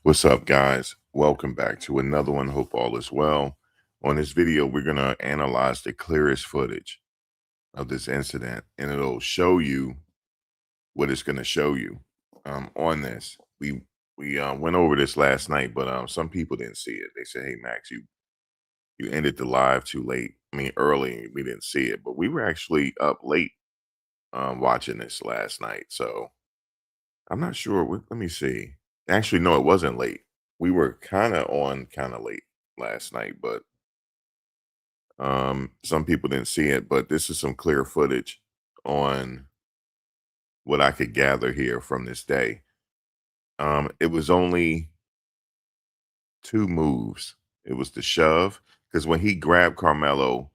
What's up, guys? Welcome back to another one. Hope all is well. On this video, we're going to analyze the clearest footage of this incident, and it'll show you what it's going to show you on this. We went over this last night, but some people didn't see it. They said, "Hey, Max, you ended the live too late. I mean, early. We didn't see it, but we were actually up late watching this last night. So I'm not sure. Let me see. Actually, no, it wasn't late. We were kind of on kind of late last night, but some people didn't see it. But this is some clear footage on what I could gather here from this day. It was only two moves. It was the shove because when he grabbed Carmelo,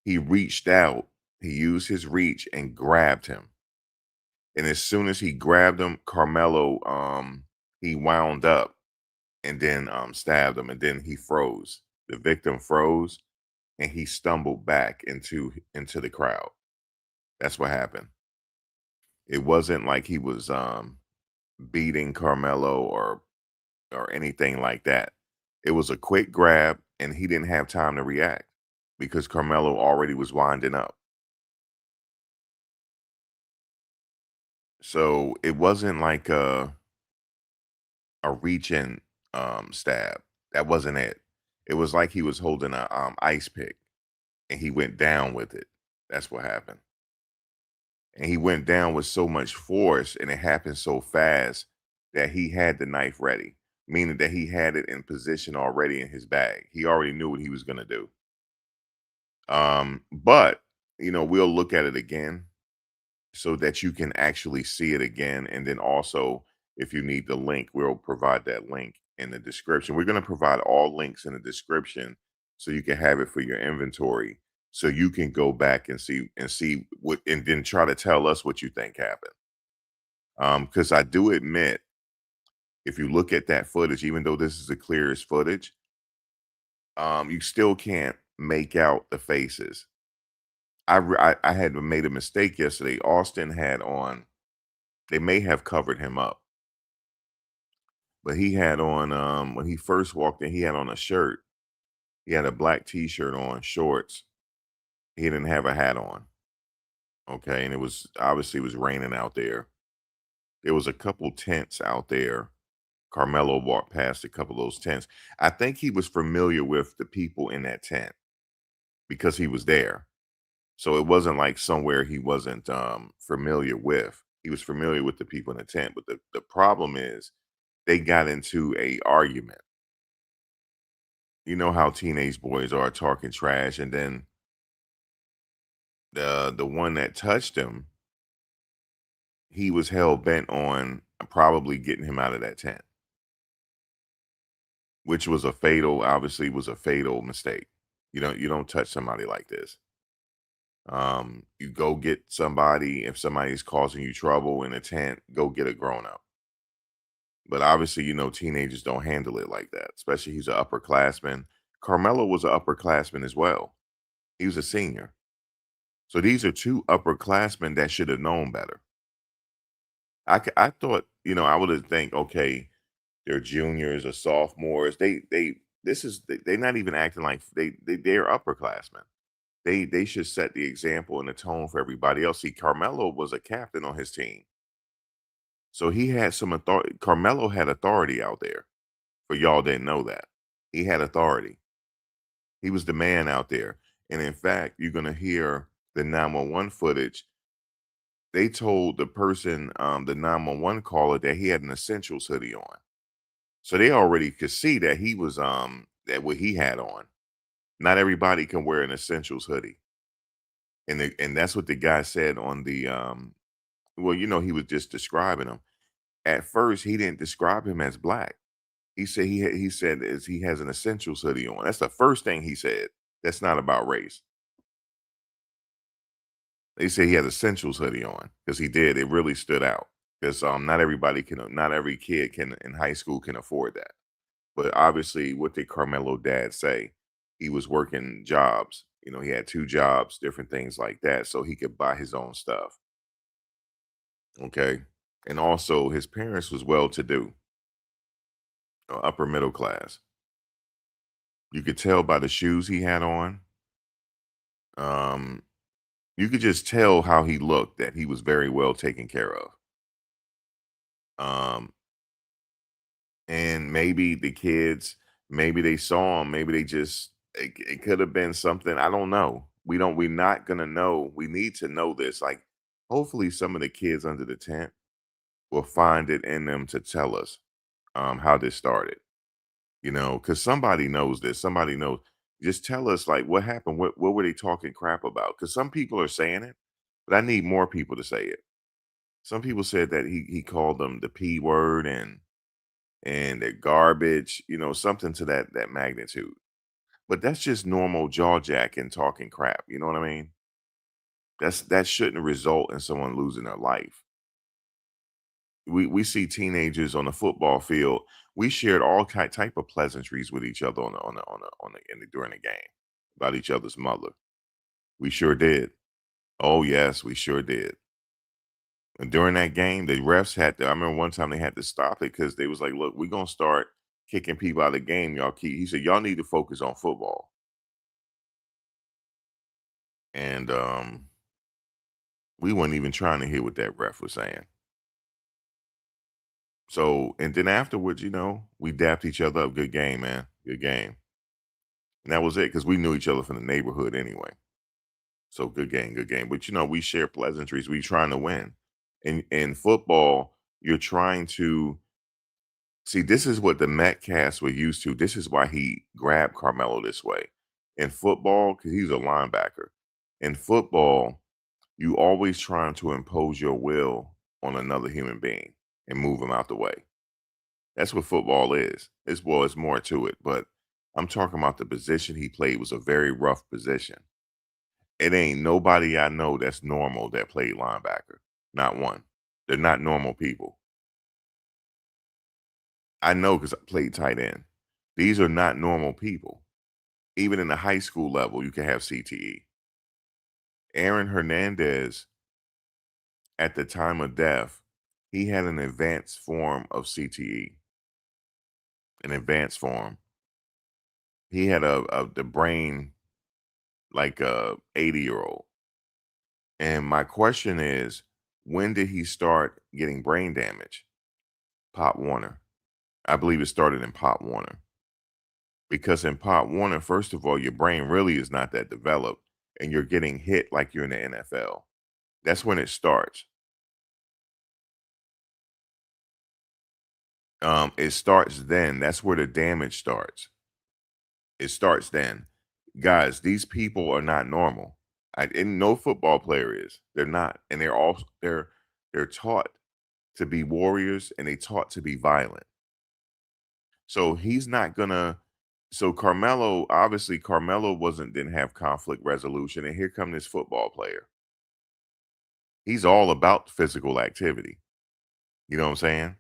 he reached out. He used his reach and grabbed him. And as soon as he grabbed him, Carmelo, he wound up and then stabbed him, and then he froze. The victim froze, and he stumbled back into the crowd. That's what happened. It wasn't like he was beating Carmelo or anything like that. It was a quick grab, and he didn't have time to react because Carmelo already was winding up. So it wasn't like a reach in stab. That wasn't it. It was like he was holding a ice pick and he went down with it. That's what happened. And he went down with so much force and it happened so fast that he had the knife ready, meaning that he had it in position already in his bag. He already knew what he was going to do. But we'll look at it again so that you can actually see it again. And then also, if you need the link, we'll provide that link in the description. We're going to provide all links in the description so you can have it for your inventory, so you can go back and see what, and then try to tell us what you think happened. Because I do admit, if you look at that footage, even though this is the clearest footage, you still can't make out the faces. I had made a mistake yesterday. Austin had on, they may have covered him up, but he had on, when he first walked in, he had on a shirt. He had a black t-shirt on, shorts. He didn't have a hat on. Okay, and it was obviously it was raining out there. There was a couple tents out there. Carmelo walked past a couple of those tents. I think he was familiar with the people in that tent because he was there. So it wasn't like somewhere he wasn't familiar with. He was familiar with the people in the tent. But the problem is they got into a argument. You know how teenage boys are, talking trash, and then the one that touched him, he was hell bent on probably getting him out of that tent, which was a fatal, obviously was a fatal mistake. You don't touch somebody like this. You go get somebody, if somebody's causing you trouble in a tent, go get a grown up. But obviously, teenagers don't handle it like that, especially he's an upperclassman. Carmelo was an upperclassman as well. He was a senior. So these are two upperclassmen that should have known better. I thought, I would have think, okay, they're juniors or sophomores. They're not even acting like they're upperclassmen. They should set the example and the tone for everybody else. See, Carmelo was a captain on his team. So he had some authority. Carmelo had authority out there. For y'all didn't know that. He had authority. He was the man out there. And in fact, you're gonna hear the 911 footage. They told the person, the 911 caller, that he had an essentials hoodie on. So they already could see that he was that what he had on. Not everybody can wear an essentials hoodie. And that's what the guy said on the well, he was just describing him. At first, he didn't describe him as black. He said he said is he has an essentials hoodie on. That's the first thing he said. That's not about race. They say he has essentials hoodie on because he did. It really stood out because not every kid can in high school can afford that. But obviously, what did Carmelo dad say? He was working jobs. He had two jobs, different things like that, so he could buy his own stuff. Okay, and also his parents was well to do. upper middle class. You could tell by the shoes he had on. Um, you could just tell how he looked that he was very well taken care of. Um, and maybe the kids, maybe they saw him, maybe they just it could have been something. I don't know. We're not gonna know. We need to know this. Like, hopefully some of the kids under the tent will find it in them to tell us how this started. Because somebody knows this. Somebody knows. Just tell us, like, what happened. What were they talking crap about? Because some people are saying it, but I need more people to say it. Some people said that he called them the p word and they're garbage. Something to that magnitude. But that's just normal jaw jacking, talking crap. You know what I mean? That shouldn't result in someone losing their life. We see teenagers on the football field. We shared all type of pleasantries with each other during the game about each other's mother. We sure did. Oh yes, we sure did. And during that game, the refs had to. I remember one time they had to stop it because they was like, "Look, we're gonna start kicking people out of the game. Y'all keep." He said, "Y'all need to focus on football." And we weren't even trying to hear what that ref was saying. So, and then afterwards, we dapped each other up. Good game, man. Good game. And that was it because we knew each other from the neighborhood anyway. So good game, good game. But we share pleasantries. We trying to win. In football, you're trying to see. This is what the Metcalfs were used to. This is why he grabbed Carmelo this way. In football, because he's a linebacker. In football, you always trying to impose your will on another human being and move him out the way. That's what football is. It's more to it, but I'm talking about the position he played was a very rough position. It ain't nobody I know that's normal that played linebacker. Not one. They're not normal people. I know because I played tight end. These are not normal people. Even in the high school level, you can have CTE. Aaron Hernandez, at the time of death, he had an advanced form of CTE, an advanced form. He had the brain like a 80-year-old. And my question is, when did he start getting brain damage? Pop Warner. I believe it started in Pop Warner. Because in Pop Warner, first of all, your brain really is not that developed and you're getting hit like you're in the NFL. That's when it starts. It starts then. That's where the damage starts. It starts then. Guys, these people are not normal. And no football player is. They're not. And they're taught to be warriors and they taught to be violent. So he's not gonna so Carmelo, obviously Carmelo didn't have conflict resolution. And here come this football player. He's all about physical activity. You know what I'm saying?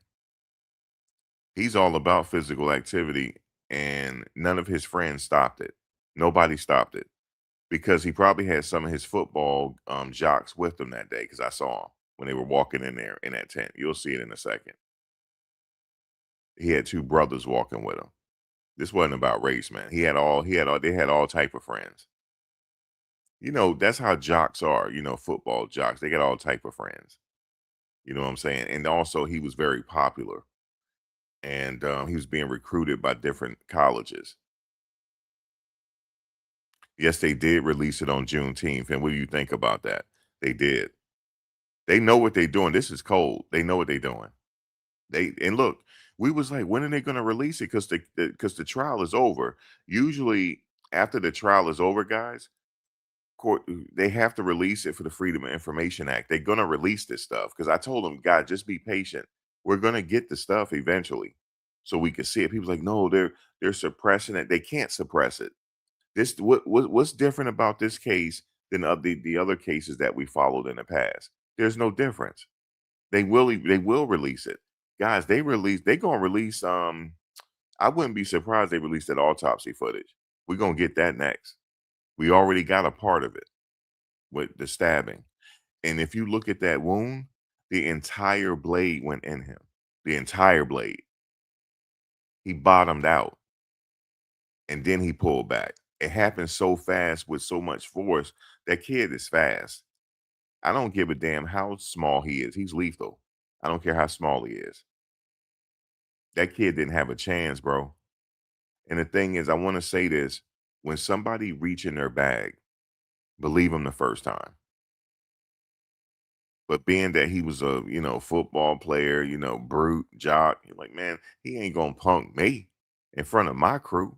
He's all about physical activity, and none of his friends stopped it. Nobody stopped it because he probably had some of his football jocks with him that day because I saw him when they were walking in there in that tent. You'll see it in a second. He had two brothers walking with him. This wasn't about race, man. They had all type of friends. That's how jocks are, football jocks. They got all type of friends. You know what I'm saying? And also he was very popular and he was being recruited by different colleges. Yes, they did release it on Juneteenth. And what do you think about that? They did. They know what they're doing. This is cold. They know what they're doing. And look, we was like, when are they going to release it? Because the trial is over. Usually, after the trial is over, guys, court they have to release it for the Freedom of Information Act. They're going to release this stuff because I told them, God, just be patient. We're going to get the stuff eventually, so we can see it. People's like, no, they're suppressing it. They can't suppress it. What's different about this case than the other cases that we followed in the past? There's no difference. They will release it. Guys, they're gonna release I wouldn't be surprised they released that autopsy footage. We're gonna get that next. We already got a part of it with the stabbing. And if you look at that wound, the entire blade went in him. The entire blade. He bottomed out and then he pulled back. It happened so fast with so much force. That kid is fast. I don't give a damn how small he is. He's lethal. I don't care how small he is. That kid didn't have a chance, bro. And the thing is, I want to say this: when somebody reach in their bag, believe him the first time. But being that he was a football player, brute jock, you're like, man, he ain't gonna punk me in front of my crew,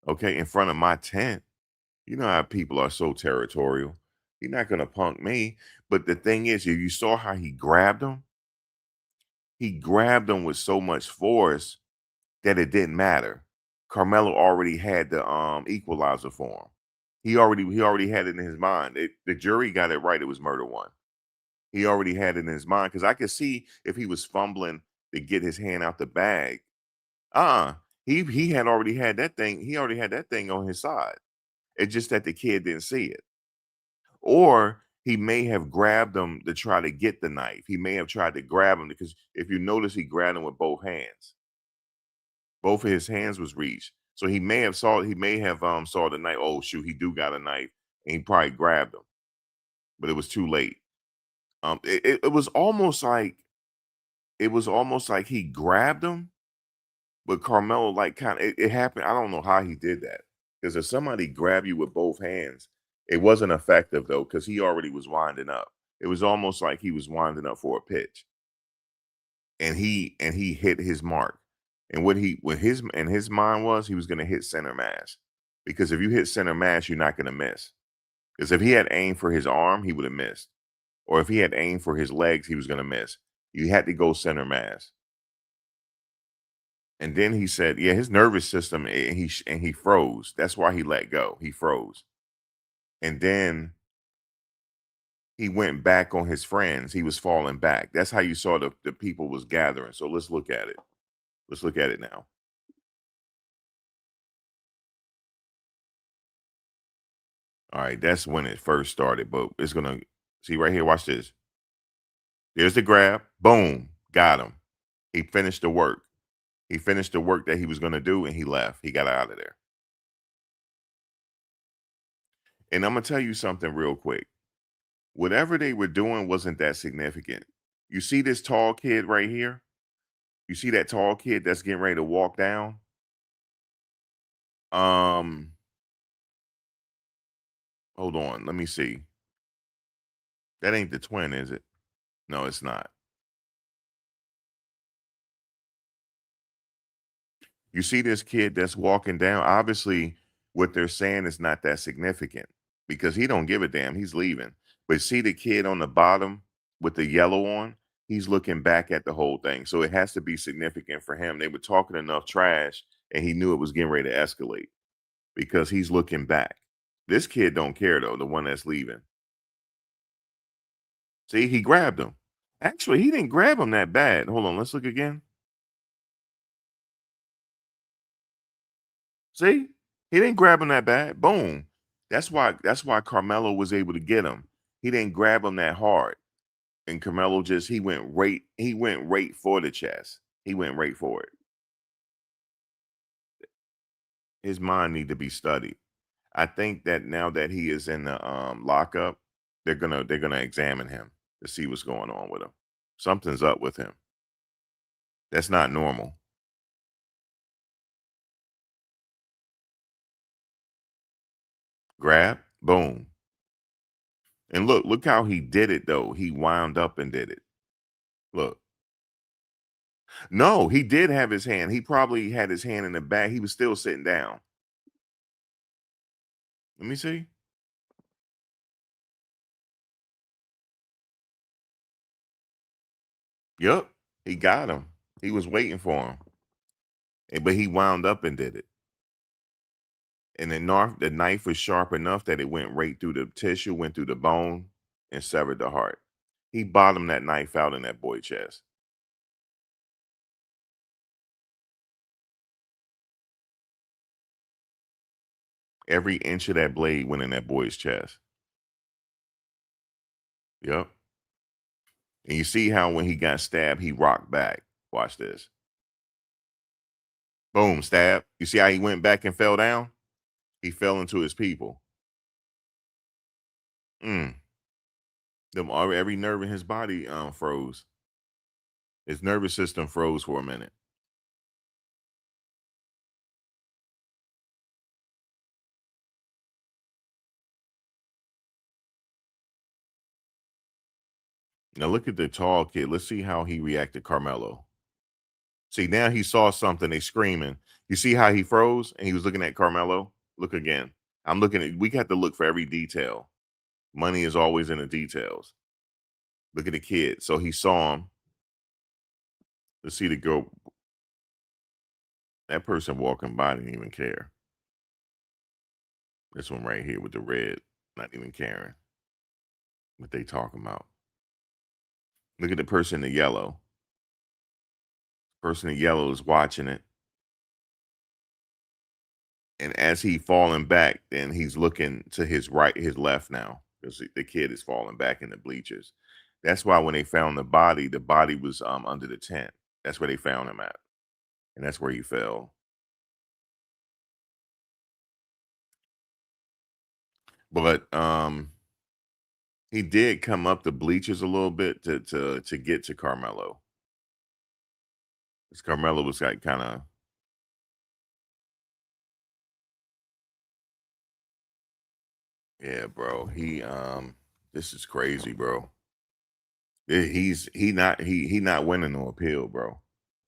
okay, in front of my tent. You know how people are so territorial. He's not gonna punk me. But the thing is, if you saw how he grabbed him with so much force that it didn't matter. Carmelo already had the equalizer for him. He already had it in his mind. The jury got it right. It was murder one. He already had it in his mind because I could see if he was fumbling to get his hand out the bag. Uh, he had already had that thing. He already had that thing on his side. It's just that the kid didn't see it. Or he may have grabbed him to try to get the knife. He may have tried to grab him because if you notice, he grabbed him with both hands. Both of his hands was reached. So he may have saw the knife. Oh shoot, he do got a knife, and he probably grabbed him, but it was too late. It was almost like he grabbed him, but Carmelo like kind of it happened. I don't know how he did that because if somebody grab you with both hands, it wasn't effective though because he already was winding up. It was almost like he was winding up for a pitch, and he hit his mark. And what his mind was, he was going to hit center mass because if you hit center mass, you're not going to miss. Because if he had aimed for his arm, he would have missed, or if he had aimed for his legs, he was going to miss. You had to go center mass. And then he said, yeah, his nervous system, and he froze. That's why he let go. He froze. And then he went back on his friends. He was falling back. That's how you saw the people was gathering. So let's look at it. Let's look at it now. All right, that's when it first started, but it's gonna see right here. Watch this. There's the grab. Boom, got him. He finished the work. He finished the work that he was gonna do, and he left. He got out of there. And I'm gonna tell you something real quick. Whatever they were doing wasn't that significant. You see this tall kid right here? You see that tall kid that's getting ready to walk down? Um, hold on. Let me see. That ain't the twin, is it? No, it's not. You see this kid that's walking down. Obviously, what they're saying is not that significant because he don't give a damn. He's leaving. But see the kid on the bottom with the yellow on? He's looking back at the whole thing. So it has to be significant for him. They were talking enough trash and he knew it was getting ready to escalate because he's looking back. This kid don't care though, the one that's leaving. See, he grabbed him. Actually, he didn't grab him that bad. Hold on, let's look again. See? He didn't grab him that bad. Boom. That's why Carmelo was able to get him. He didn't grab him that hard. And Carmelo just he went right for the chest. He went right for it. His mind need to be studied. I think that now that he is in the lockup, they're gonna examine him to see what's going on with him. Something's up with him. That's not normal. Grab, boom. And look how he did it though. He wound up and did it. Look. No, he did have his hand. He probably had his hand in the back. He was still sitting down. Let me see. Yup. He got him. He was waiting for him. But he wound up and did it. And the knife was sharp enough that it went right through the tissue, went through the bone, and severed the heart. He bottomed that knife out in that boy's chest. Every inch of that blade went in that boy's chest. Yep. And you see how when he got stabbed, he rocked back. Watch this. Boom, stab. You see how he went back and fell down? He fell into his people. Mm. Every nerve in his body froze. His nervous system froze for a minute. Now look at the tall kid. Let's see how he reacted, Carmelo. See, now he saw something. They screaming. You see how he froze and he was looking at Carmelo? Look again. I'm looking at. We got to look for every detail. Money is always in the details. Look at the kid. So he saw him. Let's see the girl. That person walking by didn't even care. This one right here with the red, not even caring what they talking about. Look at the person in yellow. Person in yellow is watching it, and as he falling back, then he's looking to his right, his left now, because the kid is falling back in the bleachers. That's why when they found the body was under the tent. That's where they found him at, and that's where he fell. But he did come up the bleachers a little bit to get to Carmelo. Because Carmelo was like kind of, yeah, bro. This is crazy, bro. He not winning no appeal, bro.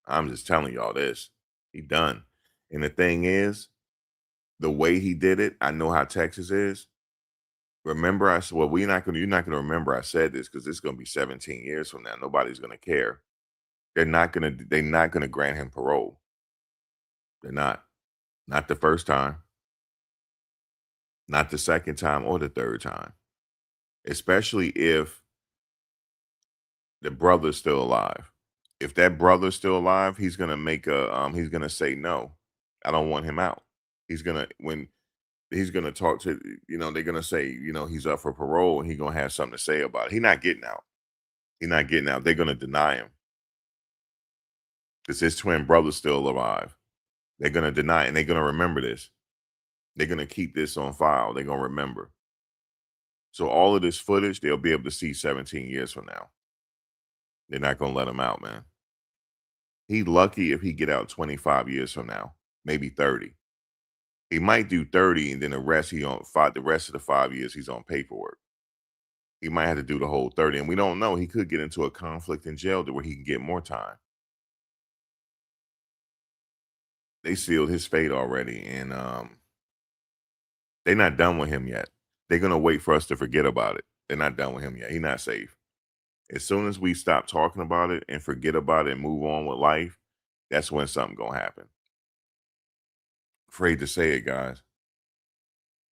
I'm just telling y'all this. He done. And the thing is, the way he did it, I know how Texas is. Remember, I said, well, you're not gonna remember I said this because it's gonna be 17 years from now. Nobody's gonna care. They're not gonna grant him parole. They're not. Not the first time, not the second time, or the third time. Especially if the brother's still alive. If that brother's still alive, he's gonna say no. I don't want him out. He's gonna talk to, they're gonna say, he's up for parole and he's gonna have something to say about it. He's not getting out. He's not getting out. They're gonna deny him because his twin brother's still alive. They're gonna deny it, and they're gonna remember this. They're gonna keep this on file. They're gonna remember. So all of this footage, they'll be able to see 17 years from now. They're not gonna let him out, man. He lucky if he get out 25 years from now, maybe 30. He might do 30, and then the rest of the 5 years he's on paperwork. He might have to do the whole 30, and we don't know. He could get into a conflict in jail to where he can get more time. They sealed his fate already, and they're not done with him yet. They're gonna wait for us to forget about it. They're not done with him yet. He's not safe. As soon as we stop talking about it and forget about it and move on with life, that's when something gonna happen. Afraid to say it, guys,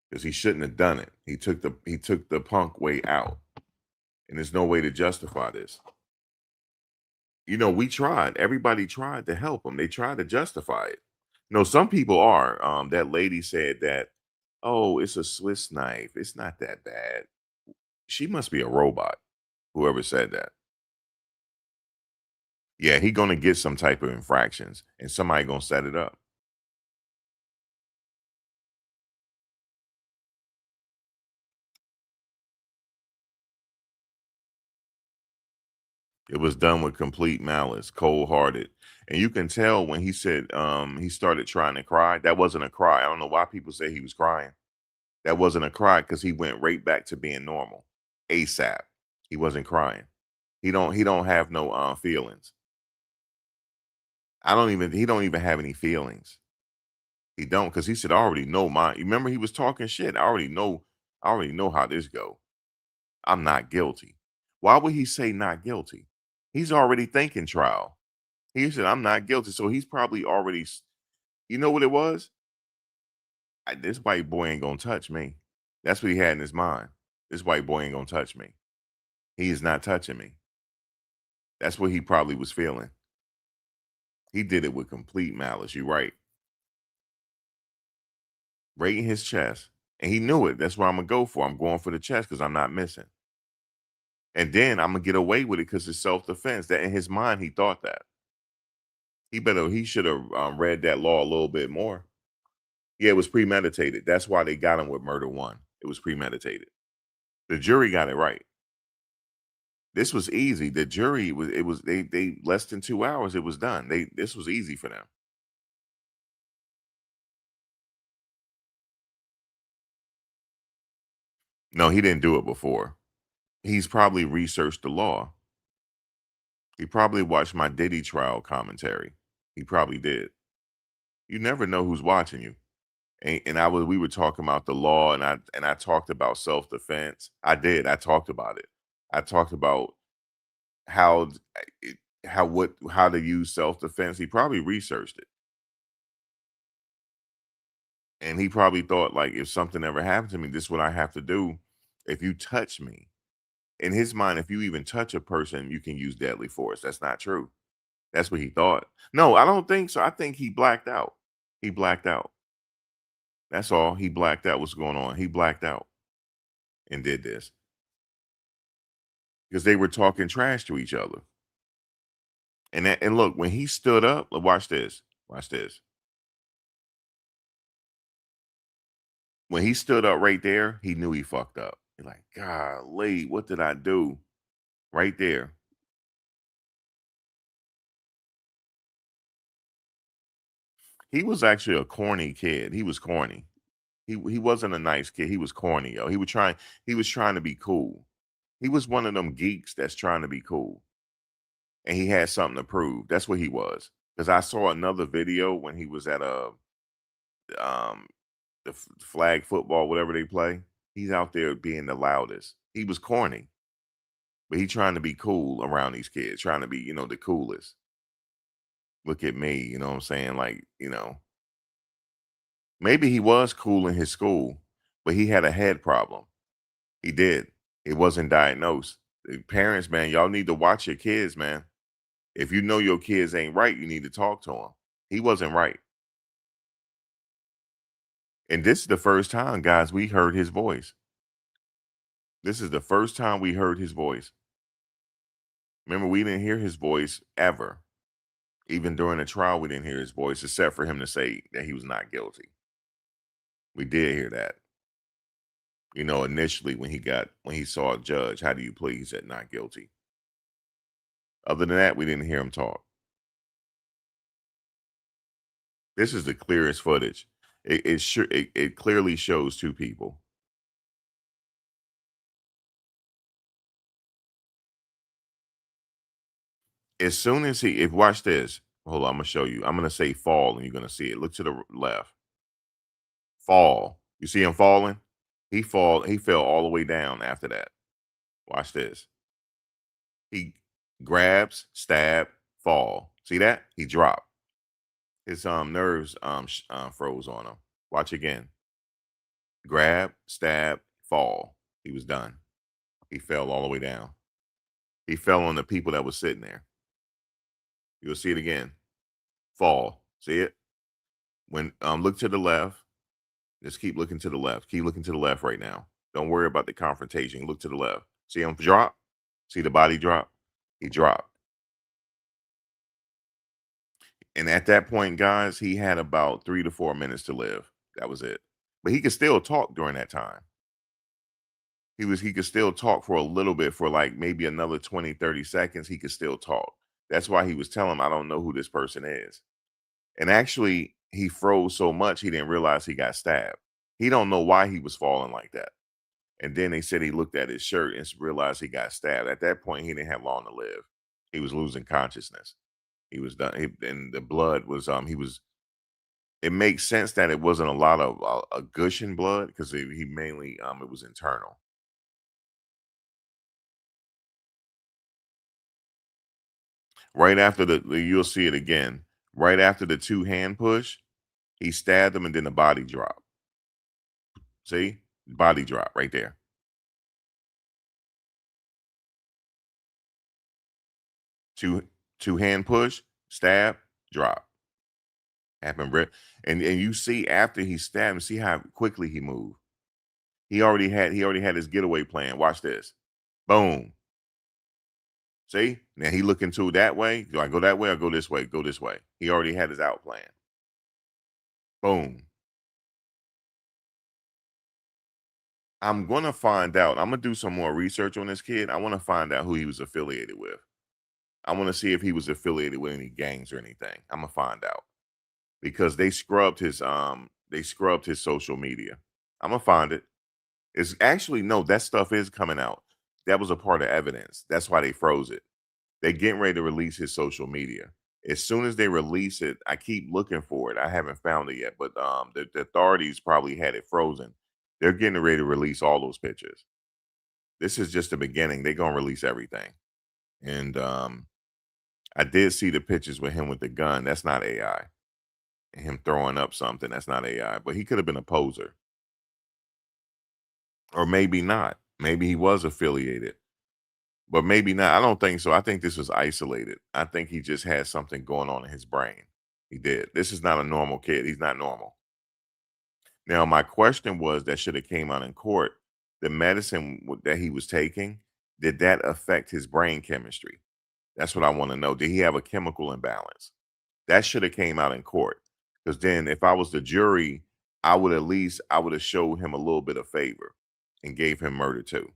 because he shouldn't have done it. He took the punk way out, and there's no way to justify this. We tried. Everybody tried to help him. They tried to justify it. Some people are. That lady said that, oh, it's a Swiss knife. It's not that bad. She must be a robot. Whoever said that. Yeah, he gonna get some type of infractions, and somebody gonna set it up. It was done with complete malice, cold hearted, and you can tell when he said he started trying to cry. That wasn't a cry. I don't know why people say he was crying. That wasn't a cry because he went right back to being normal, ASAP. He wasn't crying. He don't have no feelings. He don't even have any feelings. He don't, because he said, I already know mine. You remember he was talking shit. I already know how this go. I'm not guilty. Why would he say not guilty? He's already thinking trial. He said, I'm not guilty. So he's probably already, you know what it was? This white boy ain't gonna touch me. That's what he had in his mind. This white boy ain't gonna touch me. He is not touching me. That's what he probably was feeling. He did it with complete malice. You're right. Right in his chest. And he knew it. That's what I'm gonna go for. I'm going for the chest because I'm not missing. And then I'm gonna get away with it because it's self-defense. That in his mind, he thought that. He should have read that law a little bit more. Yeah, it was premeditated. That's why they got him with murder one. It was premeditated. The jury got it right. This was easy. The jury was it was they less than 2 hours. It was done. This was easy for them. No, he didn't do it before. He's probably researched the law. He probably watched my Diddy trial commentary. He probably did. You never know who's watching you. And we were talking about the law, and I talked about self defense. I did. I talked about it. I talked about how how to use self defense. He probably researched it, and he probably thought like, if something ever happened to me, this is what I have to do. If you touch me, in his mind, if you even touch a person, you can use deadly force. That's not true. That's what he thought. No, I don't think so. I think he blacked out. He blacked out. That's all. He blacked out. What's going on? He blacked out and did this because they were talking trash to each other. And look, when he stood up, watch this. Watch this. When he stood up right there, he knew he fucked up. He's like, golly, what did I do? Right there. He was actually a corny kid. He was corny. He wasn't a nice kid. He was corny, yo. He was trying to be cool. He was one of them geeks that's trying to be cool. And he had something to prove. That's what he was. Because I saw another video when he was at a um flag football, whatever they play. He's out there being the loudest. He was corny, but he trying to be cool around these kids, trying to be, the coolest. Look at me, you know what I'm saying? Like, maybe he was cool in his school, but he had a head problem. He did. It wasn't diagnosed. Parents, man, y'all need to watch your kids, man. If you know your kids ain't right, you need to talk to them. He wasn't right. And this is the first time, guys, we heard his voice. This is the first time we heard his voice. Remember, we didn't hear his voice ever. Even during the trial, we didn't hear his voice, except for him to say that he was not guilty. We did hear that. Initially when he saw a judge, how do you plead? He said not guilty. Other than that, we didn't hear him talk. This is the clearest footage. It clearly shows two people. As soon as if watch this. Hold on, I'm gonna show you. I'm gonna say fall, and you're gonna see it. Look to the left. Fall. You see him falling? He fell all the way down after that. Watch this. He grabs, stab, fall. See that? He dropped. His nerves froze on him. Watch again. Grab, stab, fall. He was done. He fell all the way down. He fell on the people that was sitting there. You'll see it again. Fall. See it? When look to the left. Just keep looking to the left. Keep looking to the left right now. Don't worry about the confrontation. Look to the left. See him drop? See the body drop? He dropped. And at that point, guys, he had about 3 to 4 minutes to live. That was it. But he could still talk during that time. He could still talk for a little bit, for like maybe another 20, 30 seconds. He could still talk. That's why he was telling him, I don't know who this person is. And actually, he froze so much he didn't realize he got stabbed. He don't know why he was falling like that. And then they said he looked at his shirt and realized he got stabbed. At that point, he didn't have long to live. He was losing consciousness. He was done. And the blood was he was. It makes sense that it wasn't a lot of a gushing blood because he mainly it was internal. Right after you'll see it again. Right after the two hand push, he stabbed him and then the body drop. See, body drop right there. Two two hand push, stab, drop. Happened, and you see after he stabbed him, see how quickly he moved. He already had his getaway plan. Watch this. Boom. See? Now he looking to that way. Do I go that way or go this way? Go this way. He already had his out plan. Boom. I'm gonna find out. I'm gonna do some more research on this kid. I want to find out who he was affiliated with. I want to see if he was affiliated with any gangs or anything. I'm gonna find out because they scrubbed his social media. I'm gonna find it. It's actually no, that stuff is coming out. That was a part of evidence. That's why they froze it. They getting ready to release his social media. As soon as they release it, I keep looking for it. I haven't found it yet, but the authorities probably had it frozen. They're getting ready to release all those pictures. This is just the beginning. They're gonna release everything. And I did see the pictures with him with the gun. That's not AI. And him throwing up something. That's not AI. But he could have been a poser, or maybe not. Maybe he was affiliated. But maybe not. I don't think so. I think this was isolated. I think he just had something going on in his brain. He did. This is not a normal kid. He's not normal. Now, my question was that should have came out in court. The medicine that he was taking, did that affect his brain chemistry? That's what I want to know. Did he have a chemical imbalance? That should have came out in court. Because then if I was the jury, I would have showed him a little bit of favor and gave him murder too.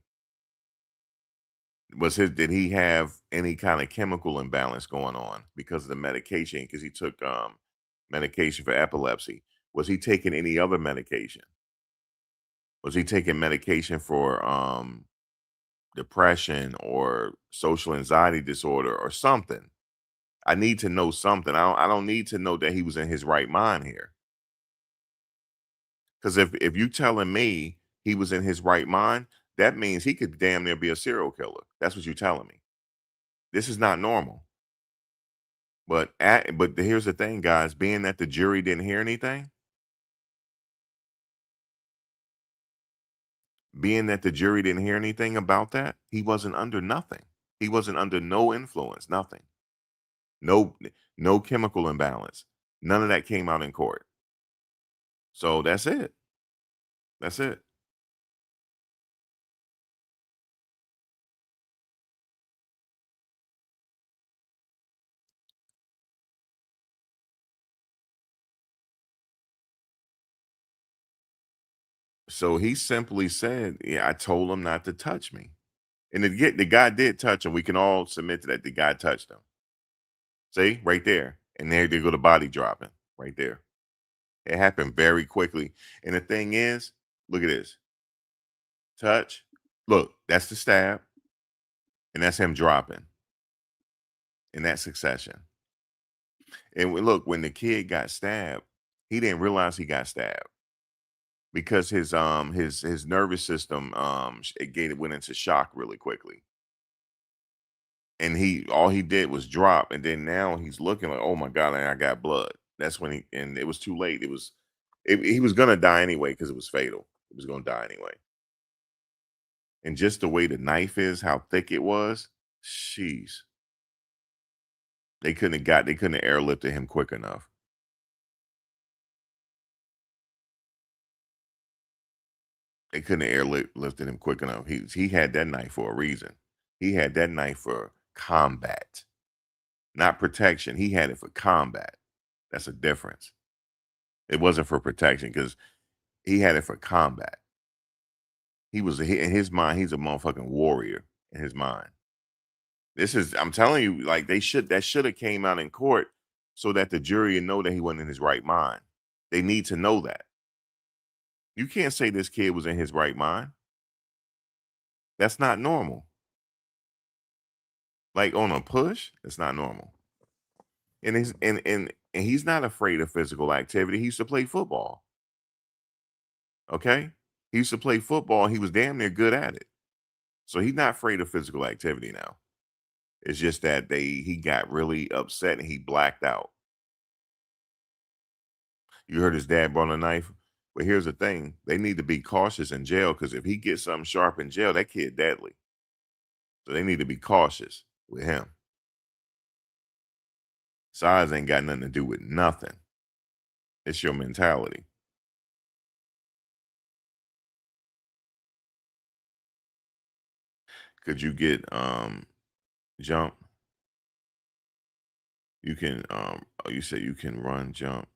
Did he have any kind of chemical imbalance going on because of the medication? Because he took medication for epilepsy. Was he taking any other medication? Was he taking medication for depression or social anxiety disorder or something? I need to know something. I don't need to know that he was in his right mind here. Because if you telling me he was in his right mind, that means he could damn near be a serial killer. That's what you're telling me. This is not normal. But here's the thing, guys. Being that the jury didn't hear anything, being that the jury didn't hear anything about that, he wasn't under nothing. He wasn't under no influence, nothing. No, no chemical imbalance. None of that came out in court. So that's it. That's it. So he simply said, "Yeah, I told him not to touch me." And the guy did touch him. We can all submit to that. The guy touched him. See, right there. And there they go to body dropping. Right there. It happened very quickly. And the thing is, look at this. Touch. Look, that's the stab, and that's him dropping in that succession. And look, when the kid got stabbed, he didn't realize he got stabbed because his nervous system it went into shock really quickly. And he all he did was drop, and then now he's looking like, oh my god, I got blood. That's when and it was too late. He was gonna die anyway because it was fatal. He was gonna die anyway. And just the way the knife is, how thick it was, jeez, they couldn't have airlifted him quick enough. They couldn't have lifted him quick enough. He had that knife for a reason. He had that knife for combat, not protection. He had it for combat. That's a difference. It wasn't for protection because he had it for combat. In his mind, he's a motherfucking warrior in his mind. I'm telling you, like that should have came out in court so that the jury would know that he wasn't in his right mind. They need to know that. You can't say this kid was in his right mind. That's not normal. Like on a push, it's not normal. And he's not afraid of physical activity. He used to play football. Okay? He used to play football. He was damn near good at it. So he's not afraid of physical activity now. It's just that he got really upset and he blacked out. You heard his dad brought a knife. But here's the thing: they need to be cautious in jail because if he gets something sharp in jail, that kid deadly. So they need to be cautious with him. Size ain't got nothing to do with nothing. It's your mentality. Could you get jump. You can oh, you said you can run, jump.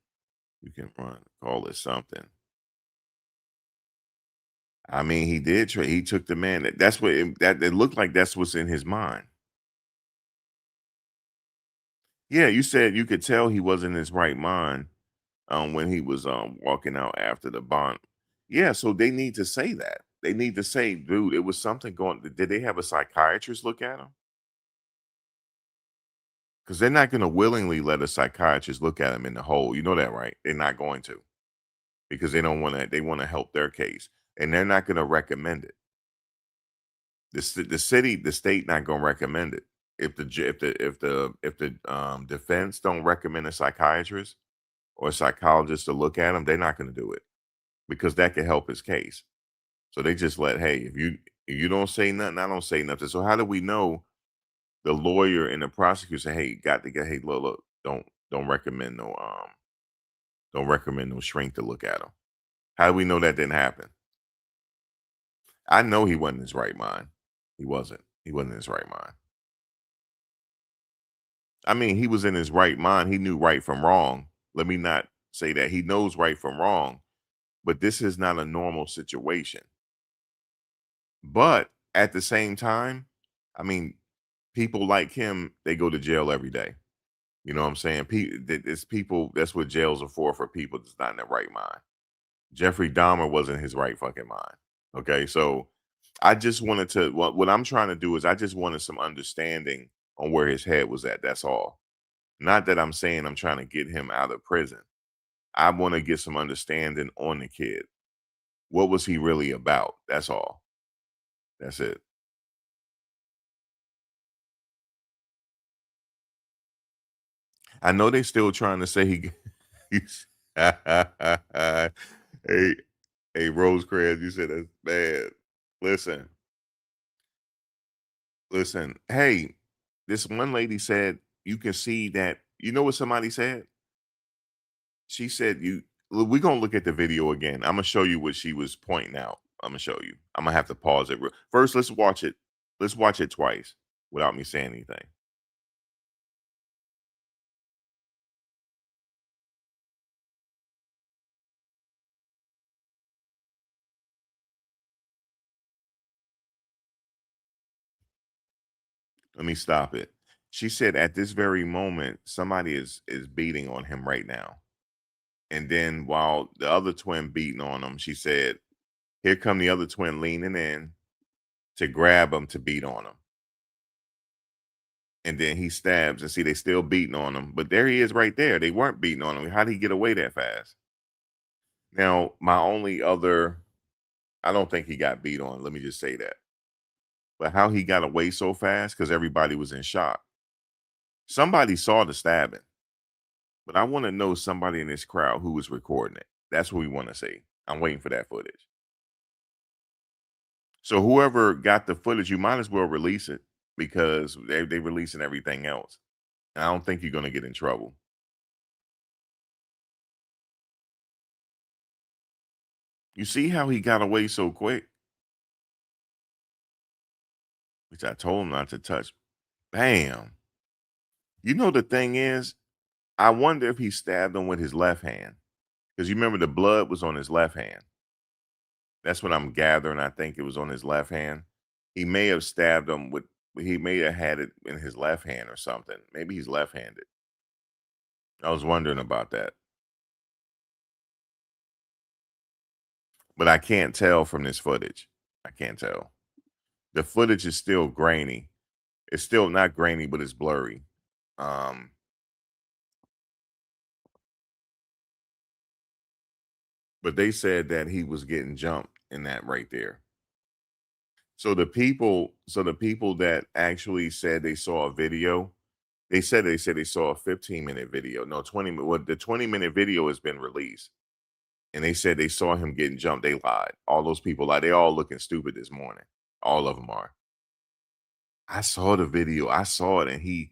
You can run. Call it something. I mean, he did trade. He took the man. That's what that it looked like. That's what's in his mind. Yeah, you said you could tell he wasn't in his right mind when he was walking out after the bond. Yeah, so they need to say that. They need to say, dude, it was something going. Did they have a psychiatrist look at him? Because they're not going to willingly let a psychiatrist look at him in the hole. You know that, right? They're not going to because they don't want to. They want to help their case, and they're not going to recommend it. The city, the state, not going to recommend it. If the defense don't recommend a psychiatrist or a psychologist to look at him, they're not going to do it because that could help his case. So they just let, hey, if you don't say nothing, I don't say nothing. So how do we know the lawyer and the prosecutor say, hey, you got to get, hey, look, don't recommend don't recommend no shrink to look at him. How do we know that didn't happen? I know he wasn't in his right mind. He wasn't. He wasn't in his right mind. I mean, he was in his right mind. He knew right from wrong. Let me not say that. He knows right from wrong, but this is not a normal situation. But at the same time, I mean, people like him, they go to jail every day. You know what I'm saying? It's people, that's what jails are for people that's not in their right mind. Jeffrey Dahmer wasn't in his right fucking mind. Okay. So I just wanted to, what I'm trying to do is I just wanted some understanding on where his head was at. That's all. Not that I'm saying I'm trying to get him out of prison. I want to get some understanding on the kid. What was he really about? That's all. That's it. I know they still trying to say he's hey, hey, Rosecrans, you said that's bad. Listen, listen. Hey, this one lady said you can see that. You know what somebody said? She said you. We're gonna look at the video again. I'm gonna show you what she was pointing out. I'm gonna show you. I'm gonna have to pause it. First, let's watch it. Let's watch it twice without me saying anything. Let me stop it. She said at this very moment, somebody is beating on him right now. And then while the other twin beating on him, she said, "Here come the other twin leaning in to grab him to beat on him." And then he stabs and see they still beating on him, but there he is right there. They weren't beating on him. How did he get away that fast? Now, my only other, I don't think he got beat on. Let me just say that. But how he got away so fast because everybody was in shock. Somebody saw the stabbing. But I want to know somebody in this crowd who was recording it. That's what we want to see. I'm waiting for that footage. So whoever got the footage, you might as well release it because they releasing everything else. And I don't think you're gonna get in trouble. You see how he got away so quick, which I told him not to touch. Bam. You know the thing is, I wonder if he stabbed him with his left hand. Because you remember the blood was on his left hand. That's what I'm gathering. I think it was on his left hand. He may have stabbed him with, he may have had it in his left hand or something. Maybe he's left-handed. I was wondering about that. But I can't tell from this footage. I can't tell. The footage is still grainy. It's still not grainy, but it's blurry. Um, but they said that he was getting jumped in that right there. So the people that actually said they saw a video, they said they saw a 15-minute video. No, 20 minute. Well, the 20-minute video has been released. And they said they saw him getting jumped. They lied. All those people lied. They all looking stupid this morning. All of them are. I saw the video. I saw it, and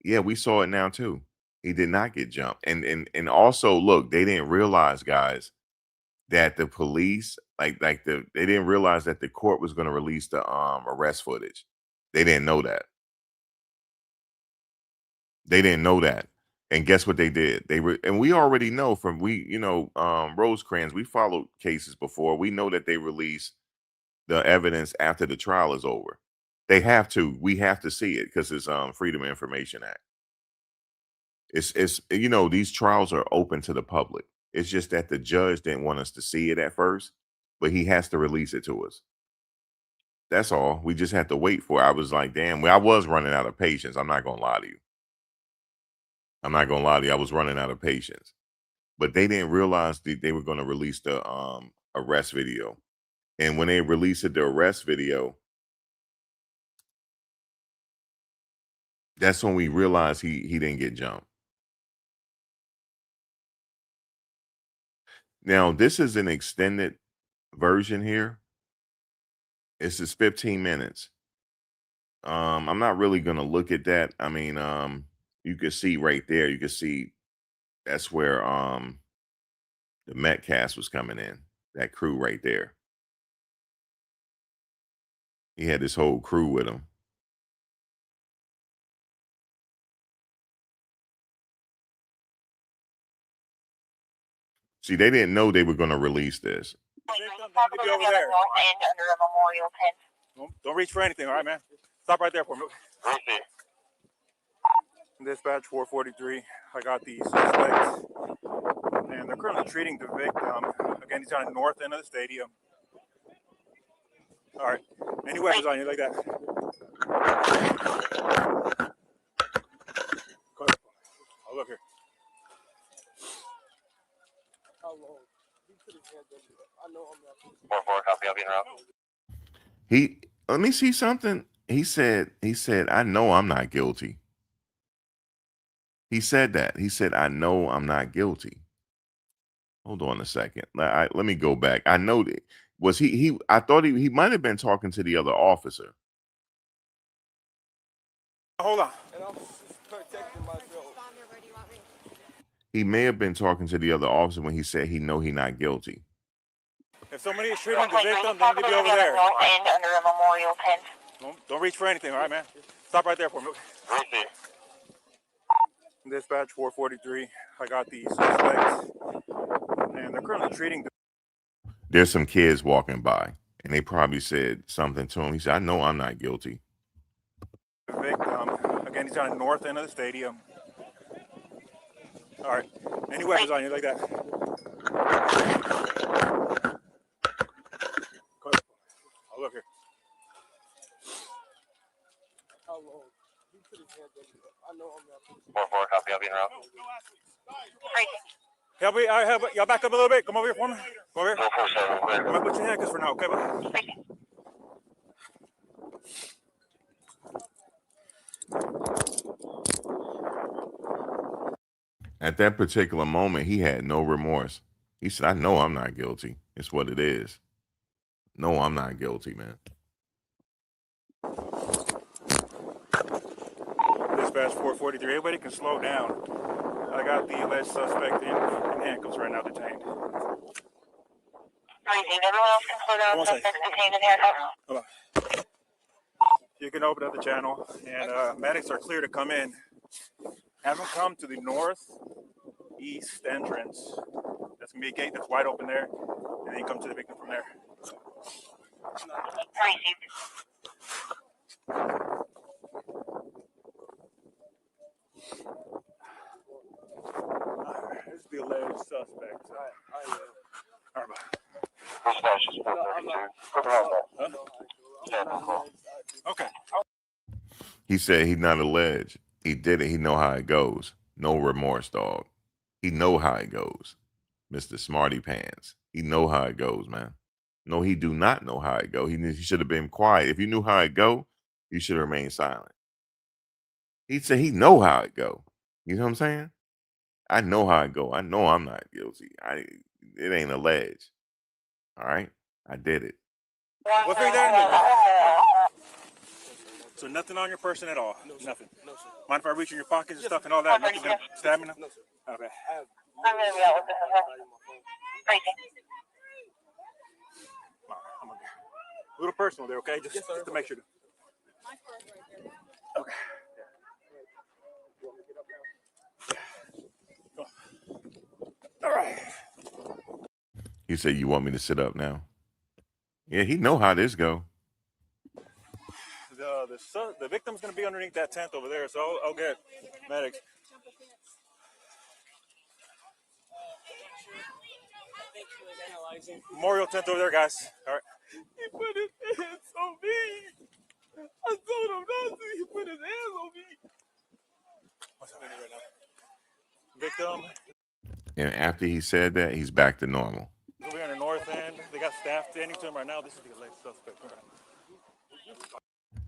yeah, we saw it now too. He did not get jumped. And also, look, they didn't realize, guys, that the police, they didn't realize that the court was going to release the arrest footage. They didn't know that. They didn't know that. And guess what they did? And we already know from Rosecrans, we followed cases before. We know that they release the evidence after the trial is over. They have to. We have to see it because it's Freedom of Information Act. It's these trials are open to the public. It's just that the judge didn't want us to see it at first, but he has to release it to us. That's all. We just have to wait for it. I was like, damn, well, I was running out of patience. I'm not gonna lie to you. I'm not gonna lie to you. I was running out of patience. But they didn't realize they were gonna release the arrest video. And when they released the arrest video, that's when we realized he didn't get jumped. Now, this is an extended version here. It's just 15 minutes. I'm not really gonna look at that. I mean, you can see right there, you can see that's where the Metcast was coming in. That crew right there. He had this whole crew with him. See, they didn't know they were gonna release this. Be over there. Under a memorial pen. Don't reach for anything, all right, man? Stop right there for me. Dispatch 443. I got the suspects, and they're currently treating the victim. Again, he's on the north end of the stadium. All right. Any weapons on you like that? Go ahead. Oh, look here. Let me see something. He said, I know I'm not guilty. He said that. He said, I know I'm not guilty. Hold on a second. Let me go back. I know that was he I thought he might have been talking to the other officer. Hold on. He may have been talking to the other officer when he said he not guilty. If somebody is shooting the victim, they need to be over there. Under a memorial pen. Don't reach for anything, all right, man? Stop right there for me. Dispatch 443. I got the suspects, and they're currently treating. There's some kids walking by, and they probably said something to him. He said, I know I'm not guilty. The victim, again, he's on the north end of the stadium. All right. Any weapons on you like that? Go ahead. Oh, look here. I know I'm not. 4-4, copy. I'll be in route. Help me. Y'all back up a little bit. Come over here for me. Come over here. I'm gonna put your handcuffs for now, okay? At that particular moment, he had no remorse. He said, I know I'm not guilty. It's what it is. No, I'm not guilty, man. Dispatch 443. Everybody can slow down. I got the alleged suspect in handcuffs right now, detained. Everyone else can slow down. Suspect detained in handcuffs. Hold on. You can open up the channel, and medics are clear to come in. Have them come to the northeast entrance. That's gonna be a gate that's wide open there, and then you come to the victim from there. This is the alleged suspect. All right. Okay. He said he's not alleged. He did it. He know how it goes. No remorse, dog. He know how it goes. Mr. Smarty Pants. He know how it goes, man. No, he do not know how it go. He should have been quiet. If you knew how it go, you should remain silent. He said he know how it go. You know what I'm saying? I know how it go. I know I'm not guilty. It ain't alleged. All right? I did it. What's right there? So nothing on your person at all? No, nothing? No, sir. Mind if I reach in your pockets and stuff and all that? Nothing to stab me? No, sir. Okay. I'm going to be out with this. I'm going to be a little personal there, okay? Just to make sure. Okay. All right. He said, "You want me to sit up now?" Yeah, he know how this go. The victim's gonna be underneath that tent over there, so I'll get medics. Memorial tent over there, guys. All right. He put his hands on me. I told him not to. He put his hands on me. What's happening right now? Victim. And after he said that, he's back to normal. We're on the north end. They got staff standing to him right now. This is the alleged suspect.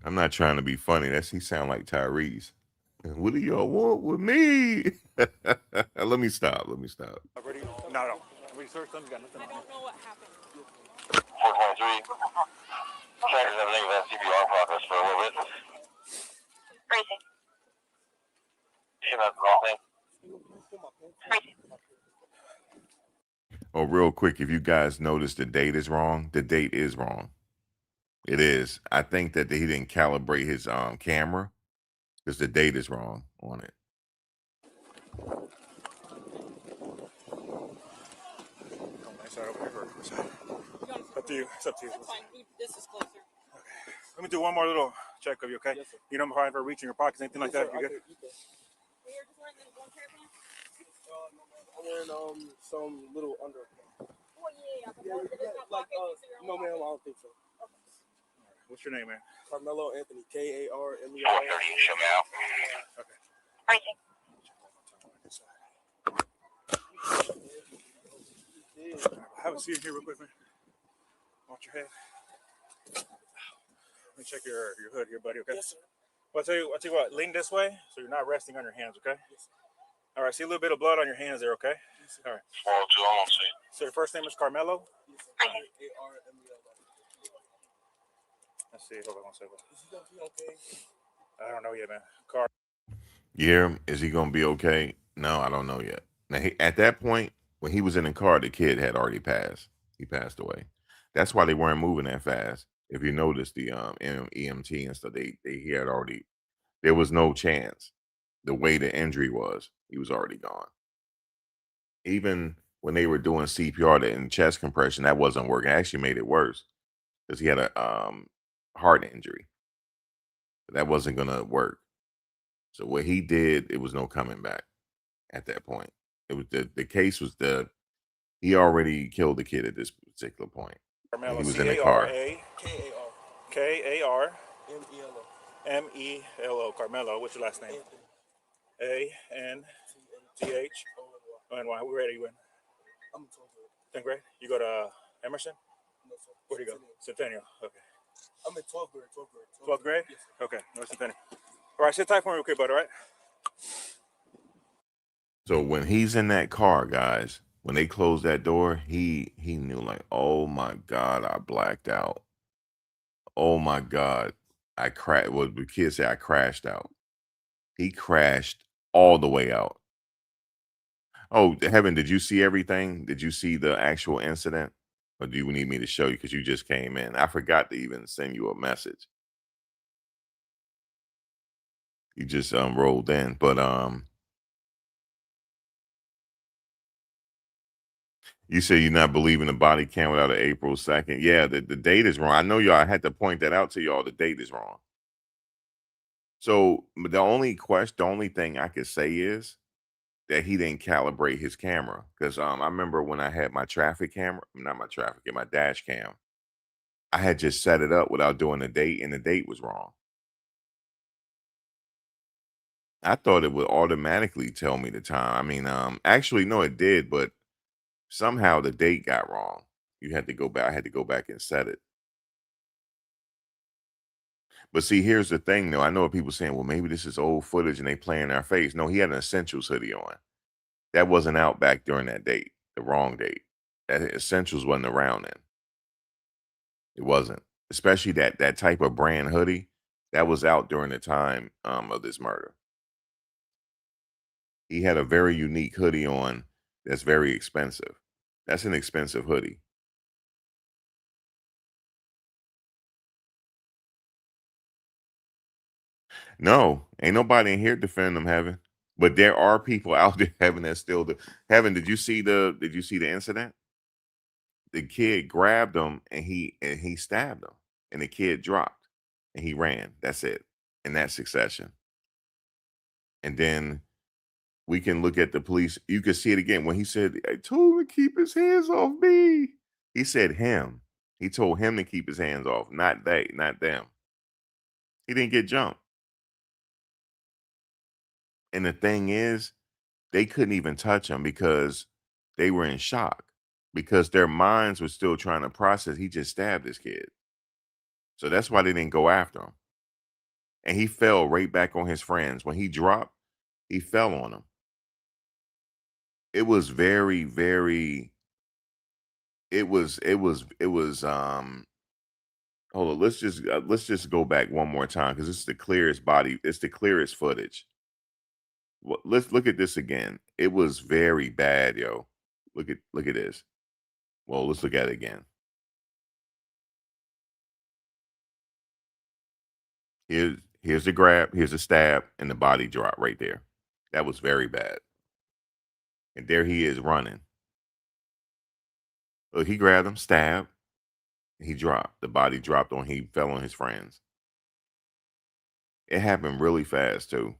I'm not trying to be funny. He sound like Tyrese. What do y'all want with me? Let me stop. Ready? No. We searched them. Got nothing. I don't know what happened. 423. Checkers have negative CPR progress for a little bit. Racing. You know, the wrong thing. Racing. Oh, real quick, if you guys notice the date is wrong, the date is wrong. It is. I think that he didn't calibrate his camera because the date is wrong on it. Up to you. It's up to you. That's fine. This is closer. Okay. Let me do one more little check of you, okay? Yes, you don't mind for reaching your pockets, anything like that? You good? You're just wearing the one pair of pants? I'm wearing some little under. Oh yeah. No ma'am, I don't think so. What's your name, man? Karmelo Anthony, Karmelo. 430, show me out. Okay. Racing. Have a seat here real quick, man. Watch your head. Let me check your hood here, buddy, okay? Yes, sir. Well, I'll tell you what, lean this way so you're not resting on your hands, okay? Yes, sir. All right, see a little bit of blood on your hands there, okay? Yes, All right. 402, I'm on scene. So your first name is Karmelo? Yes, sir. Karmelo. Let's see, hold on one second. Is he gonna be okay? I don't know yet, man. You hear him? Is he gonna be okay? No, I don't know yet. Now, at that point, when he was in the car, the kid had already passed. He passed away. That's why they weren't moving that fast. If you notice the EMT and stuff, he had already. There was no chance. The way the injury was, he was already gone. Even when they were doing CPR and chest compression, that wasn't working. It actually made it worse because he had a heart injury. That wasn't gonna work. So what he did, it was no coming back at that point. It was the case was he already killed the kid at this particular point. When Karmelo, he was in the car. K-A-R. K-A-R M-E-L-O. M-E-L-O. Carmelo. What's your last name? Anthony. A-N-T-H. O-N-Y. Where are you in? I'm in 12th grade. 10th grade? You go to Emerson? No, sir. Where do you go? Centennial. Okay. I'm in 12th grade. 12th grade? Yes, sir. Okay. North Centennial. All right, sit tight for me real quick, bud, all right? So when he's in that car, guys, when they closed that door, he knew like, oh my God, I blacked out. Oh my God, I crashed. Well, the kids say I crashed out. He crashed all the way out. Oh, Heaven, did you see everything? Did you see the actual incident? Or do you need me to show you because you just came in? I forgot to even send you a message. You just rolled in. But you say you're not believing the body cam without an April 2nd. Yeah, the date is wrong. I know y'all I had to point that out to y'all. The date is wrong. So the only thing I could say is that he didn't calibrate his camera. Because I remember when I had my traffic camera, not my traffic, my dash cam, I had just set it up without doing the date, and the date was wrong. I thought it would automatically tell me the time. I mean, actually, no, it did, but somehow the date got wrong. You had to go back. I had to go back and set it. But see, here's the thing, though. I know people saying, "Well, maybe this is old footage and they play in our face." No, he had an Essentials hoodie on. That wasn't out back during that date. The wrong date. That Essentials wasn't around then. It wasn't, especially that type of brand hoodie. That was out during the time of this murder. He had a very unique hoodie on that's very expensive. That's an expensive hoodie. No, ain't nobody in here defending him, Heaven. But there are people out there having that still. Heaven, did you see the incident? The kid grabbed him and he stabbed him, and the kid dropped and he ran. That's it. In that succession. And then we can look at the police. You can see it again when he said, "I told him to keep his hands off me." He said him. He told him to keep his hands off, not they, not them. He didn't get jumped. And the thing is, they couldn't even touch him because they were in shock because their minds were still trying to process. He just stabbed this kid. So that's why they didn't go after him. And he fell right back on his friends. When he dropped, he fell on them. It was very, very, it was hold on, let's just go back one more time because it's the clearest body, it's the clearest footage. Let's look at this again. It was very bad, yo. Look at this. Well, let's look at it again. Here's the grab, here's the stab, and the body drop right there. That was very bad. And there he is running. Look, he grabbed him, stabbed, he dropped. The body dropped on, he fell on his friends. It happened really fast too.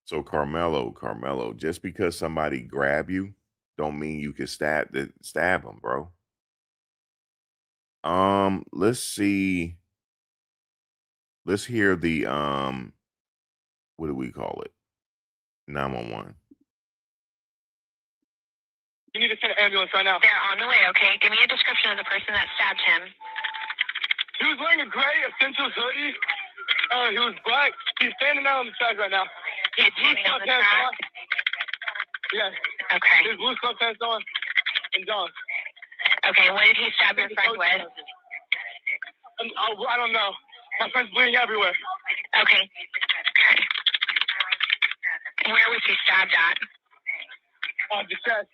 So Carmelo, just because somebody grab you, don't mean you can stab them, bro. Let's see. Let's hear the what do we call it? 911. You need to send an ambulance right now. They're on the way, okay? Give me a description of the person that stabbed him. He was wearing a gray essentials hoodie. He was black. He's standing out on the track right now. He's standing on the track? Yeah. Okay. His blue sweatpants on and John. Okay, what did he stab your friend with? I don't know. My friend's bleeding everywhere. Okay. Where was he stabbed at? On the chest.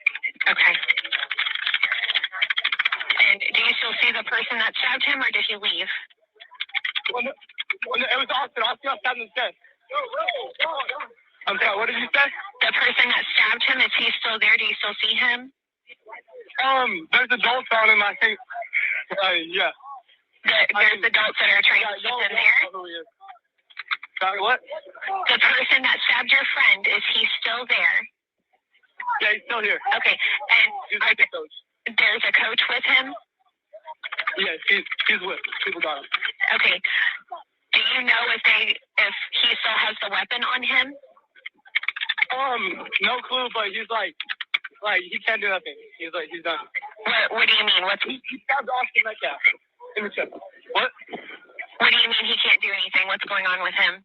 Okay. And do you still see the person that stabbed him, or did he leave? It was Austin. Austin got stabbed in the chest. I'm sorry, what did you say? The person that stabbed him, is he still there? Do you still see him? There's adults on him, I think. Yeah. There's adults that are trying to keep him there? Sorry, what? The person that stabbed your friend, is he still there? Yeah, he's still here. Okay. And He's with the coach. there's a coach with him? Yeah, he's with. People got him. Okay. Do you know if he still has the weapon on him? No clue, but he's like he can't do nothing. He's done. What do you mean? He stabbed Austin Metcalf in the chest. What? What do you mean he can't do anything? What's going on with him?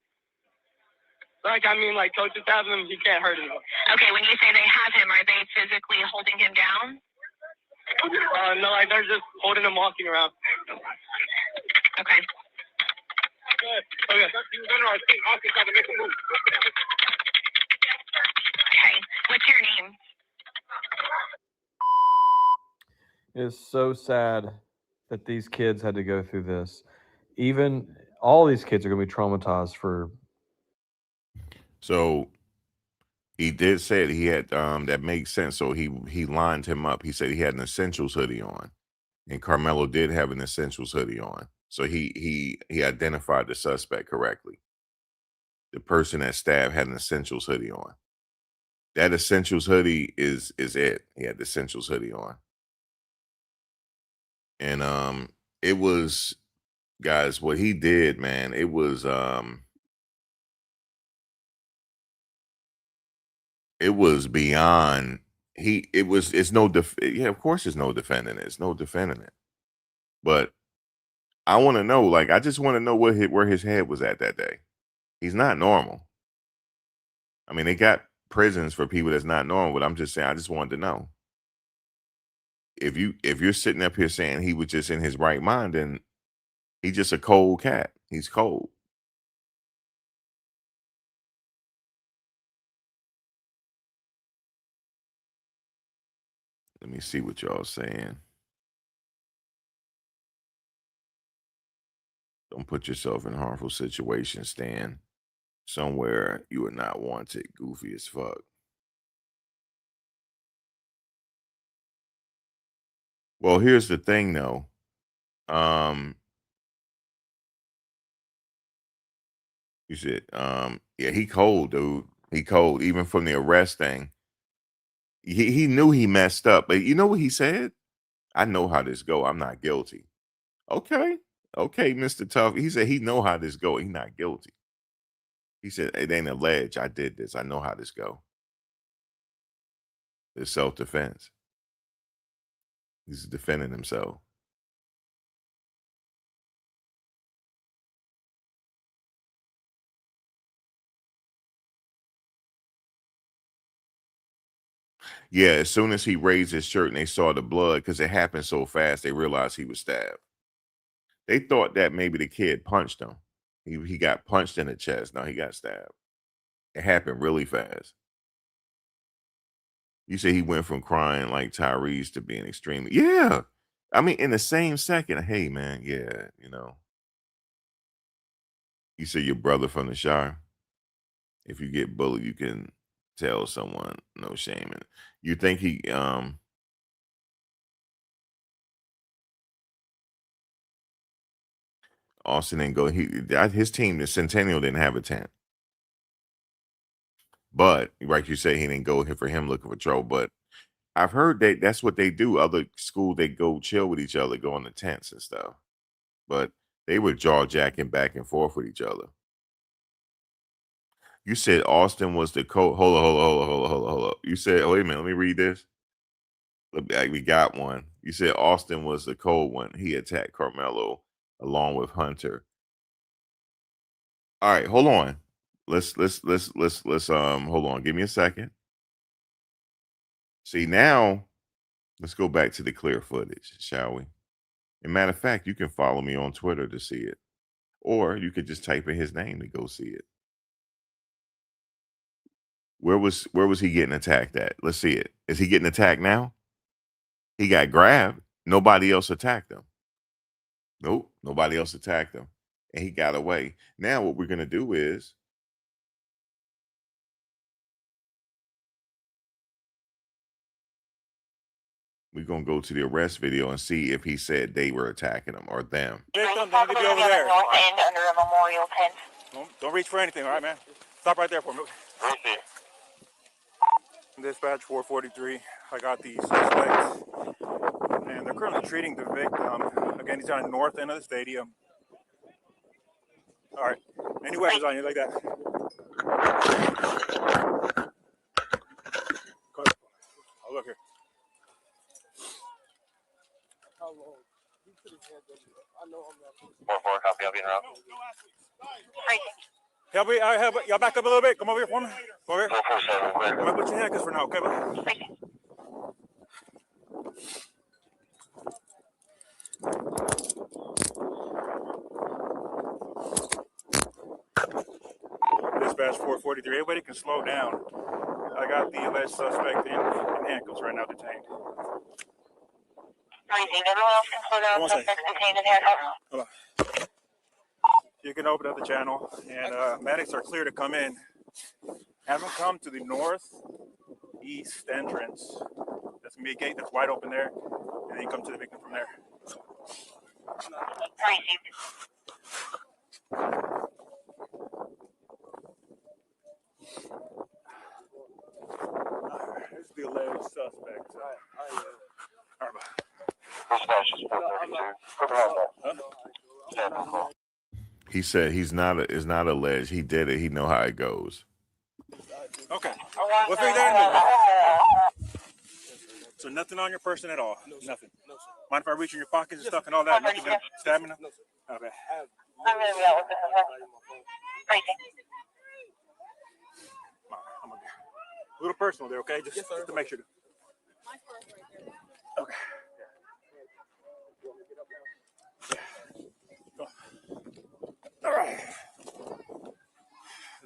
Coaches have him. He can't hurt anyone. Okay, when you say they have him, are they physically holding him down? No, they're just holding him, walking around. Okay. Okay. Austin tried to make a move. Okay. What's your name? It's so sad that these kids had to go through this. Even all these kids are going to be traumatized for. So he did say it. He had that makes sense. So he lined him up. He said he had an essentials hoodie on, and Karmelo did have an essentials hoodie on. So he identified the suspect correctly. The person that stabbed had an essentials hoodie on. That essentials hoodie is it. He had the essentials hoodie on. And it was, guys, what he did, man, it was beyond. It's no yeah, of course there's no defending it. It's no defending it. But I want to know, I just want to know where his head was at that day. He's not normal. I mean, they got prisons for people that's not normal, but I'm just saying, I just wanted to know. If you're sitting up here saying he was just in his right mind, then he's just a cold cat. He's cold. Let me see what y'all saying. Don't put yourself in harmful situations, Stan. Somewhere you are not wanted. Goofy as fuck. Well, here's the thing though. You said, yeah, he cold, dude. He cold. Even from the arrest thing. He knew he messed up. But you know what he said? I know how this go. I'm not guilty. Okay. Okay, Mr. Tough. He said he know how this go. He not guilty. He said, it ain't alleged. I did this. I know how this go. It's self-defense. He's defending himself. Yeah, as soon as he raised his shirt and they saw the blood, because it happened so fast, they realized he was stabbed. They thought that maybe the kid punched him. He got punched in the chest. No, he got stabbed. It happened really fast. You say he went from crying like Tyrese to being extremely, yeah. I mean, in the same second, hey man, yeah, you know. You say your brother from the Shire. If you get bullied, you can tell someone, no shame. And you think he Austin didn't go. His team, the Centennial, didn't have a tent. But like you say, he didn't go here for him looking for trouble. But I've heard that that's what they do. Other schools, they go chill with each other, go in the tents and stuff. But they were jaw jacking back and forth with each other. You said Austin was the coach. Hold on, hold on. You said, oh, wait a minute, let me read this. We got one. You said Austin was the cold one. He attacked Carmelo along with Hunter. All right, hold on. Let's hold on. Give me a second. See, now let's go back to the clear footage, shall we? And matter of fact, you can follow me on Twitter to see it. Or you could just type in his name to go see it. Where was he getting attacked at? Let's see it. Is he getting attacked now? He got grabbed. Nobody else attacked him. Nope, nobody else attacked him. And he got away. Now what we're gonna do is we're gonna go to the arrest video and see if he said they were attacking him or them. Victim, they need to be over there. North end under a memorial tent. Don't reach for anything, all right, man? Stop right there for me. Receive. Dispatch 443. I got the suspect, and they're currently treating the victim. Again, he's on the north end of the stadium. All right. Any weapons on you like that? I'll look here. 4-4, copy, I'll be in route. Help me, y'all back up a little bit. Come over here for me. Come over here. 447, clear. I'm gonna put your handcuffs for now, okay? Dispatch 443. Everybody can slow down. I got the alleged suspect in handcuffs right now, detained. Everyone else can slow down. Suspect detained in handcuffs. Hold on. You can open up the channel, and medics are clear to come in. Have them come to the northeast entrance. That's gonna be a gate that's wide open there, and then you come to the victim from there. Received. This is the alleged suspect. All right, bye. Dispatch is 432. He said it's not alleged. He did it. He know how it goes. Okay. We'll figure that out. So nothing on your person at all? Nothing? Mind if I reach in your pockets and stuff and all that? Nothing gonna stab me? Okay. I'm going to be out with this. I'm gonna be a little personal there, okay? Just to make sure. Okay. All right.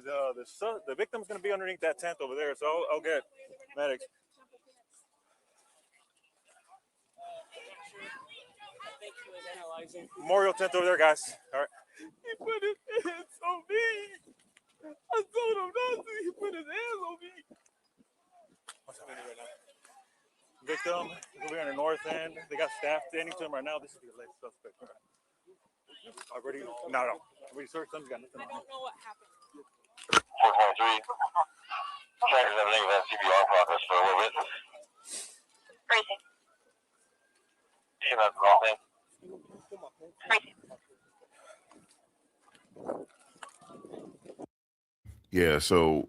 The victim's going to be underneath that tent over there, so I'll get medics. Memorial tent over there, guys. All right. He put his hands on me. I told him not to. He put his hands on me. What's happening right now? Victim is over here in the north end. They got staff standing to him right now. This is the alleged suspect. Already? No. We searched him. He's got nothing on him. I don't know what happened. 423. Trackers have a negative CPR progress for a little bit. Crazy. You know, that's the wrong thing. Crazy. Yeah, so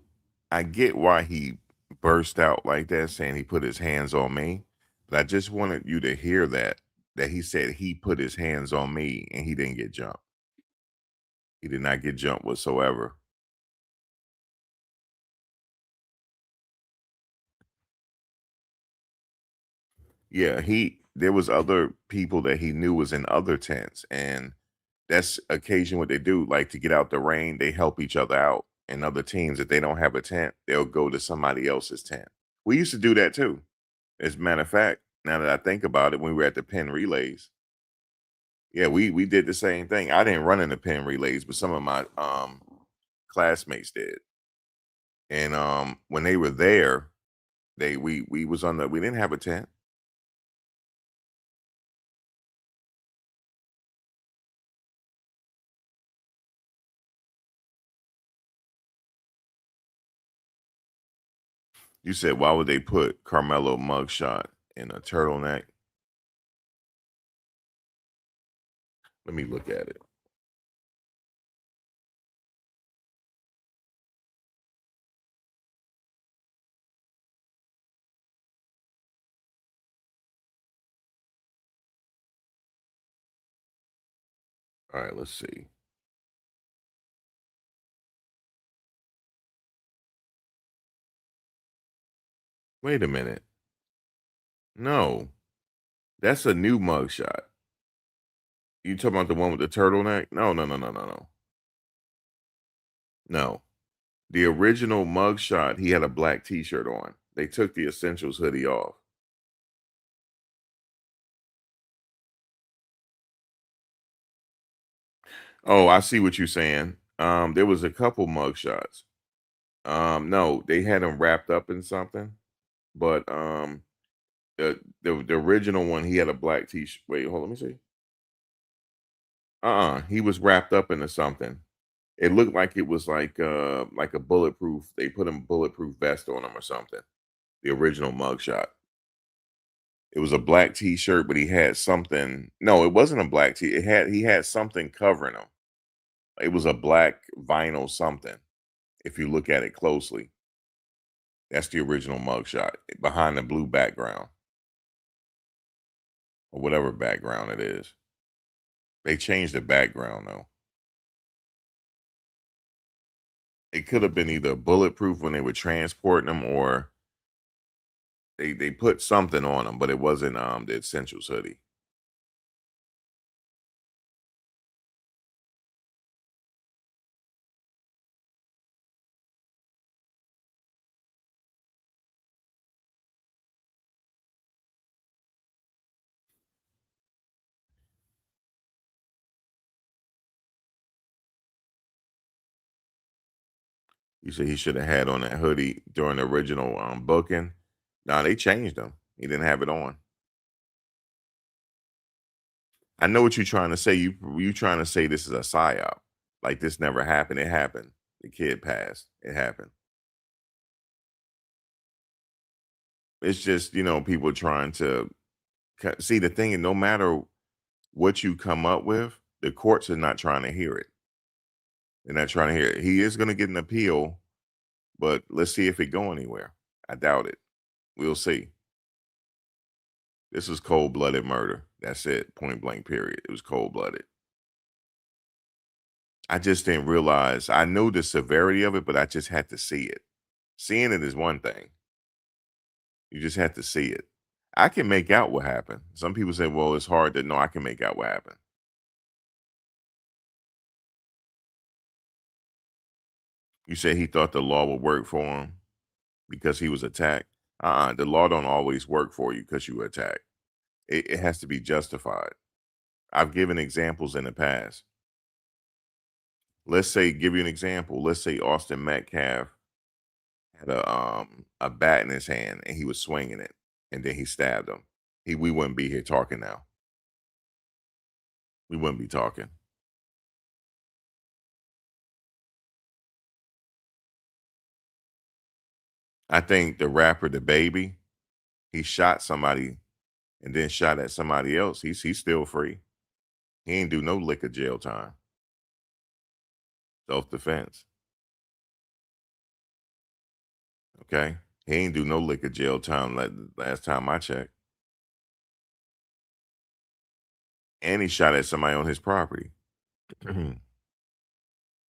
I get why he burst out like that, saying he put his hands on me. But I just wanted you to hear that he said he put his hands on me and he didn't get jumped. He did not get jumped whatsoever. Yeah, there was other people that he knew was in other tents, and that's occasion what they do. Like to get out the rain, they help each other out. And other teams, if they don't have a tent, they'll go to somebody else's tent. We used to do that too. As a matter of fact, now that I think about it, when we were at the Penn relays, yeah, we did the same thing. I didn't run in the Penn relays, but some of my classmates did. And when they were there, we was on the we didn't have a tent. You said why would they put Carmelo mugshot in a turtleneck? Let me look at it. All right, let's see. Wait a minute. No, that's a new mugshot. You talking about the one with the turtleneck? No. No. The original mugshot, he had a black t-shirt on. They took the Essentials hoodie off. Oh, I see what you're saying. There was a couple mugshots. No, they had him wrapped up in something, but the original one, he had a black t-shirt. Wait, hold on, let me see. He was wrapped up into something. It looked like it was like a bulletproof. They put a bulletproof vest on him or something. The original mugshot. It was a black t-shirt, but he had something. No, it wasn't a black t. He had something covering him. It was a black vinyl something. If you look at it closely, that's the original mugshot behind the blue background or whatever background it is. They changed the background though. It could have been either bulletproof when they were transporting them, or they put something on them, but it wasn't the Essentials hoodie. You said he should have had on that hoodie during the original booking. No, they changed him. He didn't have it on. I know what you're trying to say. You trying to say this is a psyop. Like this never happened. It happened. The kid passed. It happened. It's just, people trying to see the thing, and no matter what you come up with, the courts are not trying to hear it. They're not trying to hear it. He is going to get an appeal, but let's see if it go anywhere. I doubt it. We'll see. This was cold-blooded murder. That's it. Point blank period. It was cold-blooded. I just didn't realize. I knew the severity of it, but I just had to see it. Seeing it is one thing. You just have to see it. I can make out what happened. Some people say, well, it's hard to know. I can make out what happened. You say he thought the law would work for him because he was attacked. The law don't always work for you because you were attacked. It has to be justified. I've given examples in the past. Let's say, give you an example. Let's say Austin Metcalf had a bat in his hand and he was swinging it, and then he stabbed him. We wouldn't be here talking now. We wouldn't be talking. I think the rapper, the Baby, he shot somebody and then shot at somebody else. He's still free. He ain't do no lick of jail time. Self defense. Okay, he ain't do no lick of jail time. Last time I checked, and he shot at somebody on his property.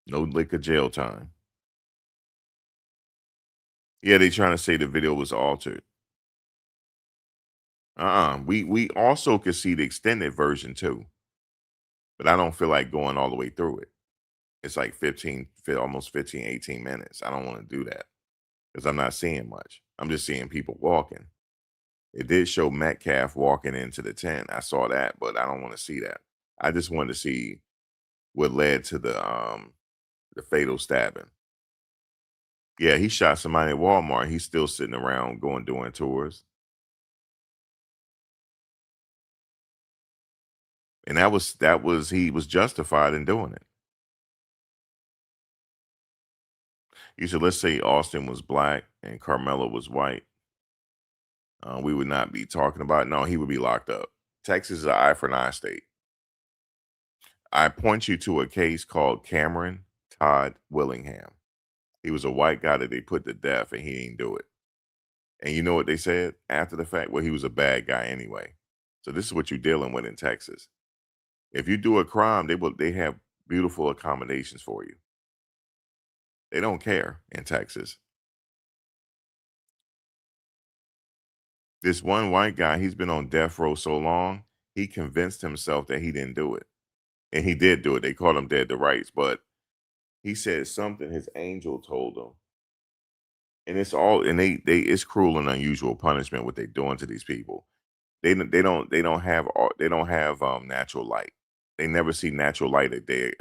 No lick of jail time. Yeah, they trying to say the video was altered. We also could see the extended version too, but I don't feel like going all the way through it. It's like almost 15, 18 minutes. I don't want to do that because I'm not seeing much. I'm just seeing people walking. It did show Metcalf walking into the tent. I saw that, but I don't want to see that. I just wanted to see what led to the fatal stabbing. Yeah, he shot somebody at Walmart. He's still sitting around doing tours. And he was justified in doing it. You said, let's say Austin was black and Carmelo was white. We would not be talking about it. No, he would be locked up. Texas is an eye for an eye state. I point you to a case called Cameron Todd Willingham. He was a white guy that they put to death and he didn't do it. And you know what they said after the fact? Well, he was a bad guy anyway. So this is what you're dealing with in Texas. If you do a crime, they have beautiful accommodations for you. They don't care in Texas. This one white guy, he's been on death row so long, he convinced himself that he didn't do it. And he did do it. They called him dead to rights, but he said something his angel told him. And it's cruel and unusual punishment what they're doing to these people. They don't have natural light. They never see natural light a day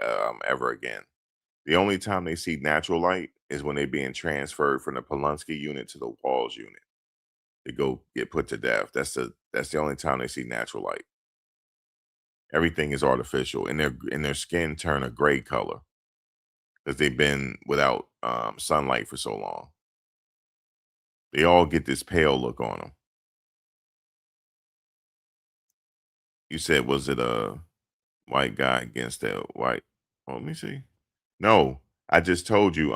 ever again. The only time they see natural light is when they're being transferred from the Polunsky unit to the Walls unit to go get put to death. That's the only time they see natural light. Everything is artificial, and their skin turn a gray color because they've been without sunlight for so long. They all get this pale look on them. You said, was it a white guy against a white? Oh, let me see. No, I just told you.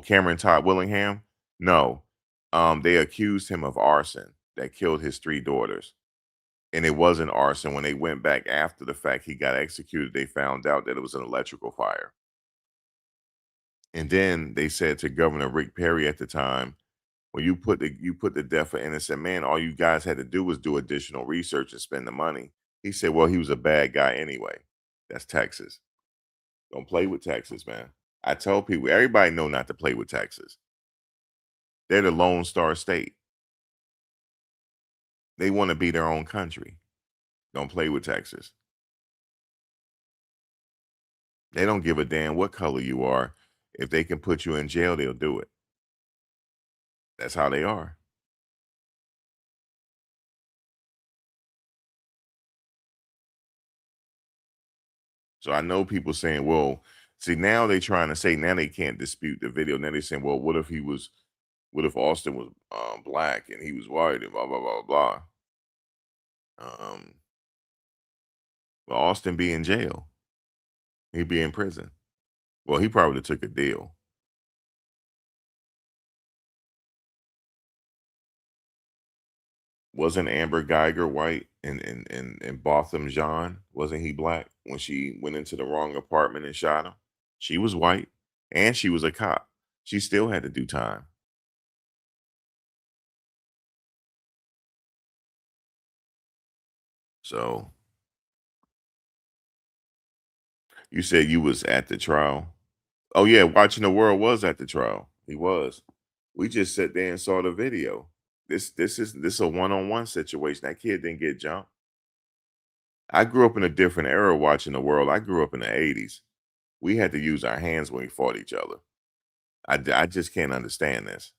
Cameron Todd Willingham. No, they accused him of arson that killed his 3 daughters, and it wasn't arson. When they went back after the fact, he got executed. They found out that it was an electrical fire, and then they said to Governor Rick Perry at the time, "When you put the death of innocent man, all you guys had to do was do additional research and spend the money." He said, "Well, he was a bad guy anyway." That's Texas. Don't play with Texas, man. I tell people, everybody know not to play with Texas. They're the Lone Star State. They want to be their own country. Don't play with Texas. They don't give a damn what color you are. If they can put you in jail, they'll do it. That's how they are. So I know people saying, well, see, now they trying to say, now they can't dispute the video. Now they're saying, well, what if Austin was black and he was white and blah, blah, blah, blah. Well, Austin be in jail. He'd be in prison. Well, he probably took a deal. Wasn't Amber Geiger white and Botham Jean? Wasn't he black when she went into the wrong apartment and shot him? She was white and she was a cop. She still had to do time. So you said you was at the trial. Oh yeah, Watching the World was at the trial. He was. We just sat there and saw the video. This a one-on-one situation. That kid didn't get jumped. I grew up in a different era watching the world. I grew up in the 80s. We had to use our hands when we fought each other. I just can't understand this.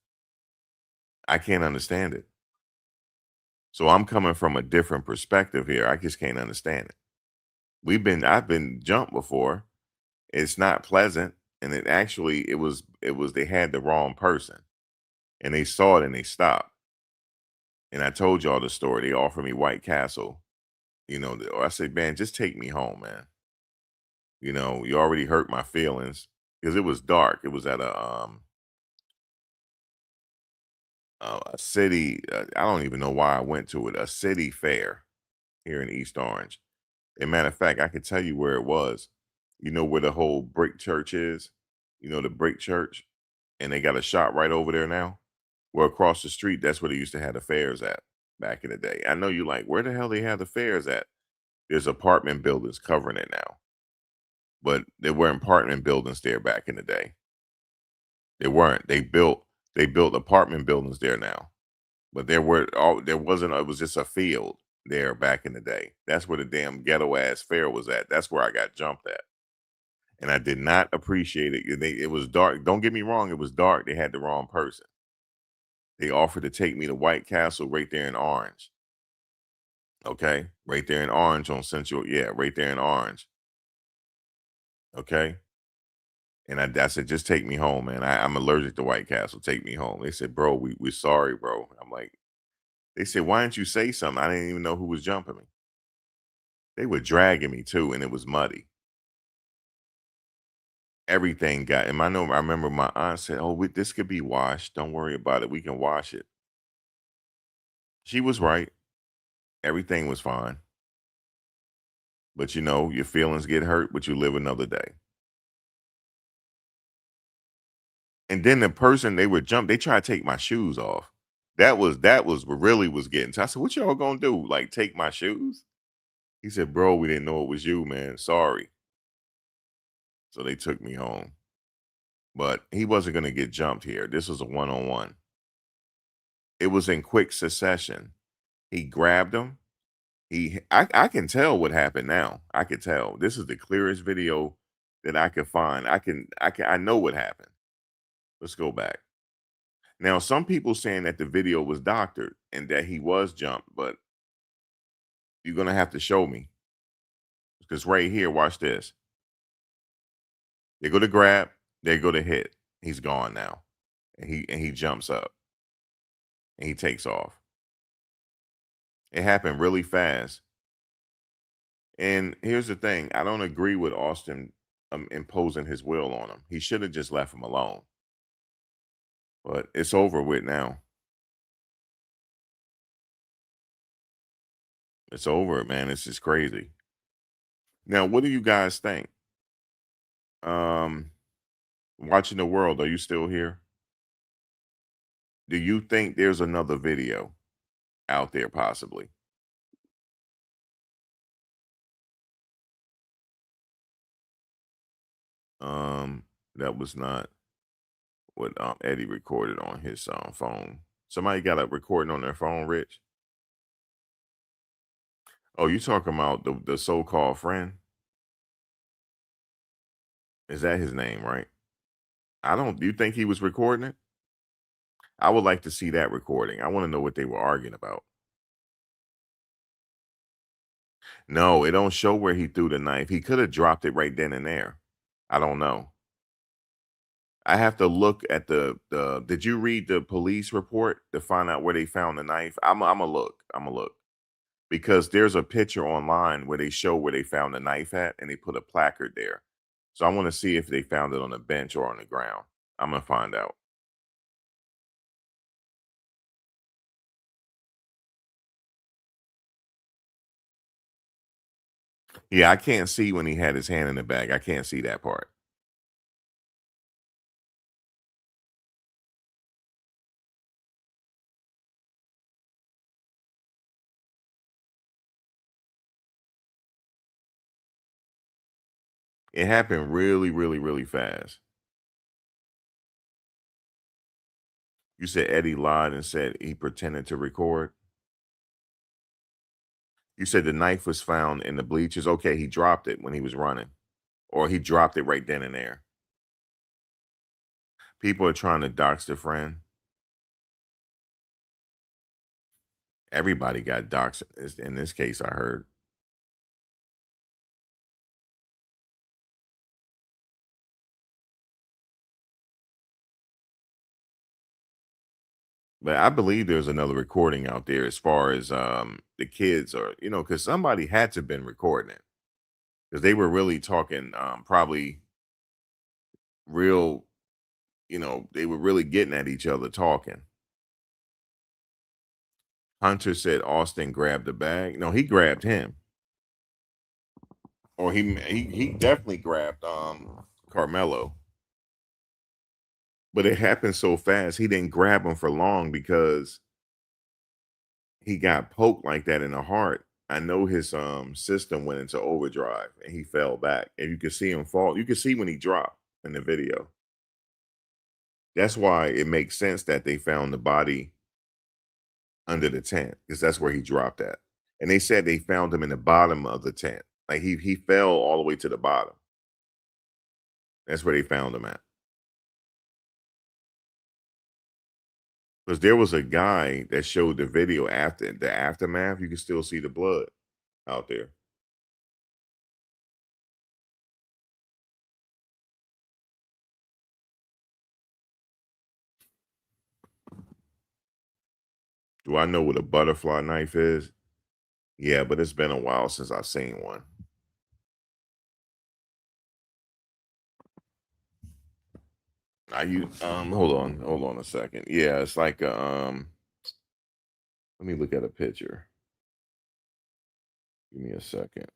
I can't understand it. So I'm coming from a different perspective here. I just can't understand it. I've been jumped before. It's not pleasant, and it was they had the wrong person, and they saw it and they stopped. And I told y'all the story. They offered me White Castle. I said, man, just take me home, man. You already hurt my feelings because it was dark. It was at a city. I don't even know why I went to it. A city fair here in East Orange. And matter of fact, I can tell you where it was. You know where the whole brick church is? The brick church? And they got a shop right over there now. Well, across the street, that's where they used to have the fairs at back in the day. I know you like, where the hell they have the fairs at? There's apartment buildings covering it now. But there were apartment buildings there back in the day. There weren't. They built apartment buildings there now. But there wasn't, it was just a field there back in the day. That's where the damn ghetto ass fair was at. That's where I got jumped at. And I did not appreciate it. It was dark. Don't get me wrong, it was dark. They had the wrong person. They offered to take me to White Castle right there in Orange. Okay? Right there in Orange on Central. Yeah, right there in Orange. Okay? And I said, just take me home, man. I'm allergic to White Castle. Take me home. They said, bro, we're sorry, bro. I'm like, they said, why didn't you say something? I didn't even know who was jumping me. They were dragging me too, and it was muddy. Everything got, and I remember my aunt said, oh, this could be washed. Don't worry about it. We can wash it. She was right. Everything was fine. But your feelings get hurt, but you live another day. And then the person they would jump, they tried to take my shoes off. That was what really was getting to. I said, what y'all gonna do? Like take my shoes? He said, bro, we didn't know it was you, man. Sorry. So they took me home. But he wasn't gonna get jumped here. This was a one-on-one. It was in quick succession. He grabbed him. I can tell what happened now. I could tell. This is the clearest video that I could find. I know what happened. Let's go back. Now, some people saying that the video was doctored and that he was jumped, but you're gonna have to show me. Because right here, watch this. They go to grab, they go to hit. He's gone now. And he jumps up and he takes off. It happened really fast. And here's the thing, I don't agree with Austin imposing his will on him. He should have just left him alone. But it's over with now. It's over, man. It's just crazy. Now, what do you guys think? Um, Watching the world, are you still here? Do you think there's another video out there possibly? That was not what Eddie recorded on his phone. Somebody got a recording on their phone, Rich? Oh, you talking about the so-called friend? Is that his name, right? I don't. Do you think he was recording it? I would like to see that recording. I want to know what they were arguing about. No, it don't show where he threw the knife. He could have dropped it right then and there. I don't know. I have to look at the. Did you read the police report to find out where they found the knife? I'm a look. I'm a look because there's a picture online where they show where they found the knife at, and they put a placard there. So I want to see if they found it on the bench or on the ground. I'm gonna find out. Yeah, I can't see when he had his hand in the bag. I can't see that part. It happened really, really, really fast. You said Eddie lied and said he pretended to record. You said the knife was found in the bleachers. Okay, he dropped it when he was running. or he dropped it right then and there. People are trying to dox their friend. Everybody got doxxed in this case, I heard. But I believe there's another recording out there as far as the kids are, because somebody had to have been recording it. Because they were really talking probably real, they were really getting at each other talking. Hunter said Austin grabbed the bag. No, he grabbed him. Or he definitely grabbed Carmelo. But it happened so fast, he didn't grab him for long because he got poked like that in the heart. I know his system went into overdrive and he fell back. And you could see him fall. You could see when he dropped in the video. That's why it makes sense that they found the body under the tent, because that's where he dropped at. And they said they found him in the bottom of the tent. Like he fell all the way to the bottom. That's where they found him at. Because there was a guy that showed the video after the aftermath. You can still see the blood out there. Do I know what a butterfly knife is? Yeah, but it's been a while since I've seen one. Hold on a second. Yeah, it's like a let me look at a picture. Give me a second.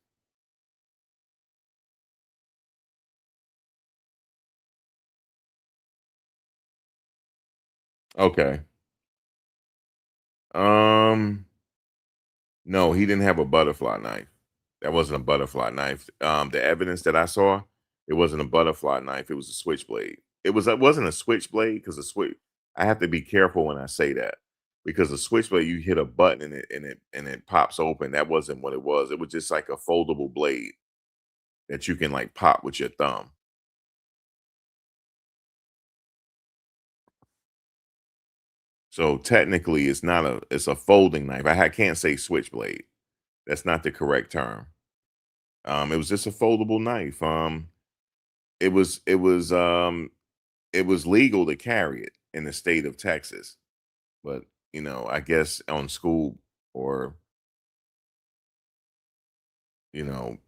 Okay. Um no, he didn't have a butterfly knife. That wasn't a butterfly knife. The evidence that I saw, it wasn't a butterfly knife, it was a switchblade. It wasn't a switchblade because I have to be careful when I say that. Because a switchblade, you hit a button and it pops open. That wasn't what it was. It was just like a foldable blade that you can like pop with your thumb. So technically, it's a folding knife. Can't say switchblade. That's not the correct term. It was just a foldable knife. It was it was it was legal to carry it in the state of Texas, but I guess on school or you know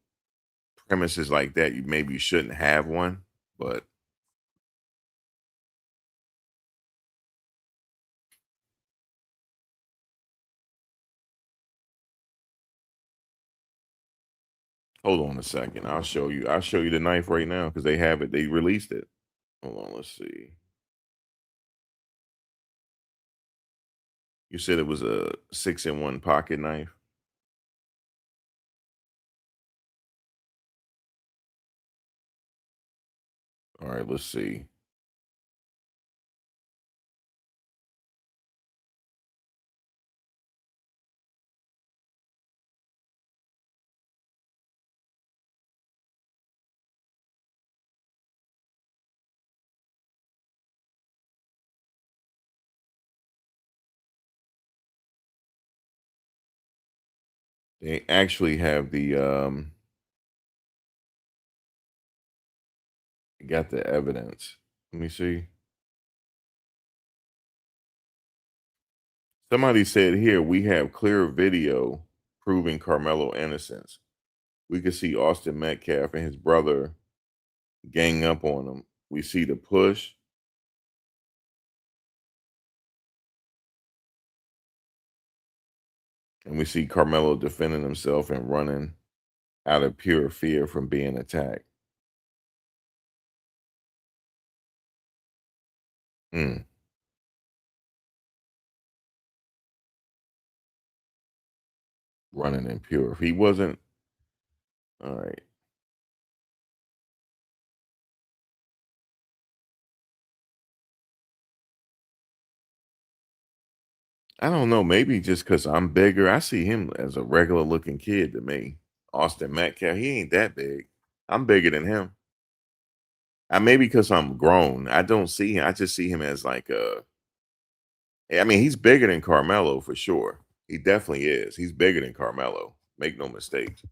premises like that, you shouldn't have one. But hold on a second. I'll show you. I'll show you the knife right now because they have it. They released it. Hold on. Let's see. You said it was a 6-in-1 pocket knife. All right. Let's see. They actually have got the evidence. Let me see. Somebody said here we have clear video proving Carmelo innocence. We could see Austin Metcalf and his brother gang up on him. We see the push. And we see Carmelo defending himself and running out of pure fear from being attacked. Mm, running in pure. If he wasn't, all right. I don't know. Maybe just because I'm bigger, I see him as a regular looking kid to me. Austin Metcalf, he ain't that big. I'm bigger than him. Maybe because I'm grown. I don't see him. I just see him as like I mean, he's bigger than Carmelo for sure. He definitely is. He's bigger than Carmelo. Make no mistakes.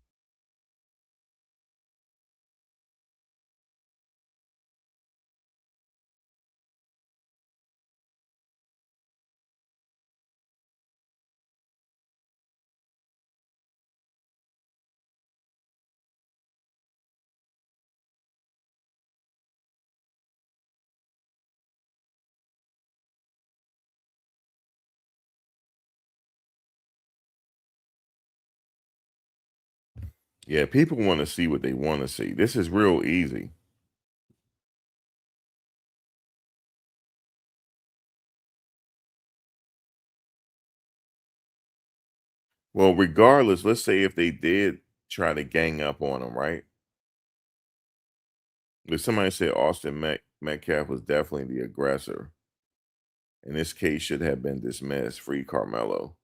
Yeah, people want to see what they want to see. This is real easy. Well, regardless, let's say if they did try to gang up on him, right? If somebody said Austin Metcalf was definitely the aggressor, and this case should have been dismissed, free Carmelo.